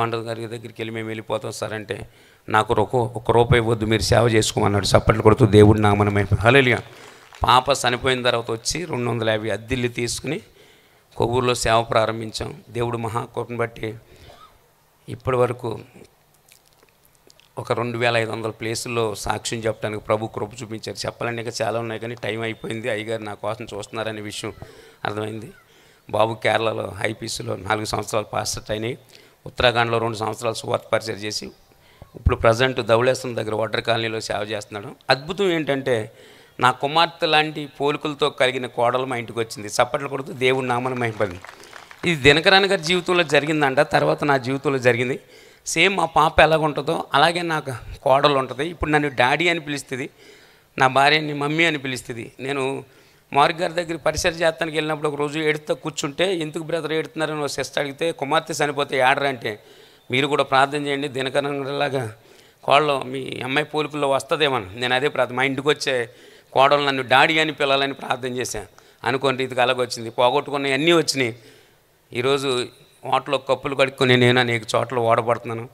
ఓనర్ గారి దగ్గరికి వెళ్ళి మేము వెళ్ళిపోతాం సార్ అంటే, నాకు ఒక్క రూపాయి ఇవ్వద్దు, మీరు సేవ చేసుకోమన్నాడు. చప్పట్లు కొడుతూ దేవుడు నామనమే. హల్లెలూయా. పాప చనిపోయిన తర్వాత వచ్చి 250 అద్దెల్లు తీసుకుని కొవ్వూరులో సేవ ప్రారంభించాం. దేవుడు మహాకృపను బట్టి ఇప్పటి వరకు ఒక 2500 ప్లేసుల్లో సాక్ష్యం చెప్పడానికి ప్రభు కృప చూపించారు. చెప్పాలంటే ఇంకా చాలా ఉన్నాయి, కానీ టైం అయిపోయింది. అయ్యగారు నా కోసం చూస్తున్నారనే విషయం అర్థమైంది. బాబు కేరళలో ఐపీసీలో 4 సంవత్సరాలు పాస్టర్ అయినాయి. ఉత్తరాఖండ్లో 2 సంవత్సరాలు సువార్త పరిచయం చేసి ఇప్పుడు ప్రజెంట్ ధవళేశ్వరం దగ్గర వాటర్ కాలనీలో సేవ చేస్తున్నాడు. అద్భుతం ఏంటంటే, నా కుమార్తె లాంటి పోలికలతో కలిగిన కోడలు మా ఇంటికి వచ్చింది. చప్పట్లు కొడుతూ దేవుడి నామను మహిమపడింది. ఇది దినకరన్ గారి జీవితంలో జరిగిందంట, తర్వాత నా జీవితంలో జరిగింది. సేమ్ మా పాప ఎలాగుంటుందో అలాగే నాకు కోడలు ఉంటుంది. ఇప్పుడు నన్ను డాడీ అని పిలుస్తుంది, నా భార్యని మమ్మీ అని పిలుస్తుంది. నేను మార్క్ గారి దగ్గర పరిసర చేస్తానికి వెళ్ళినప్పుడు ఒక రోజు ఏడుస్తూ కూర్చుంటే, ఎందుకు బ్రదర్ ఏడుతున్నారని ఒక సిస్టర్ అడిగితే, కుమార్తె చనిపోతే ఏడరా అంటే, మీరు కూడా ప్రార్థన చేయండి, దినకరన్లాగా కోడలు మీ అమ్మాయి పోలికల్లో వస్తుందేమని. నేను అదే ప్రార్థన, మా ఇంటికి వచ్చే కోడలు నన్ను డాడీ అని పిల్లలని ప్రార్థన చేశాను. అనుకోని రీతికి అలాగొచ్చింది. పోగొట్టుకున్న అన్నీ వచ్చినాయి. ఈరోజు వాటిలో కప్పులు కడుక్కొని నేను అనేక చోట్ల ఓడబడుతున్నాను.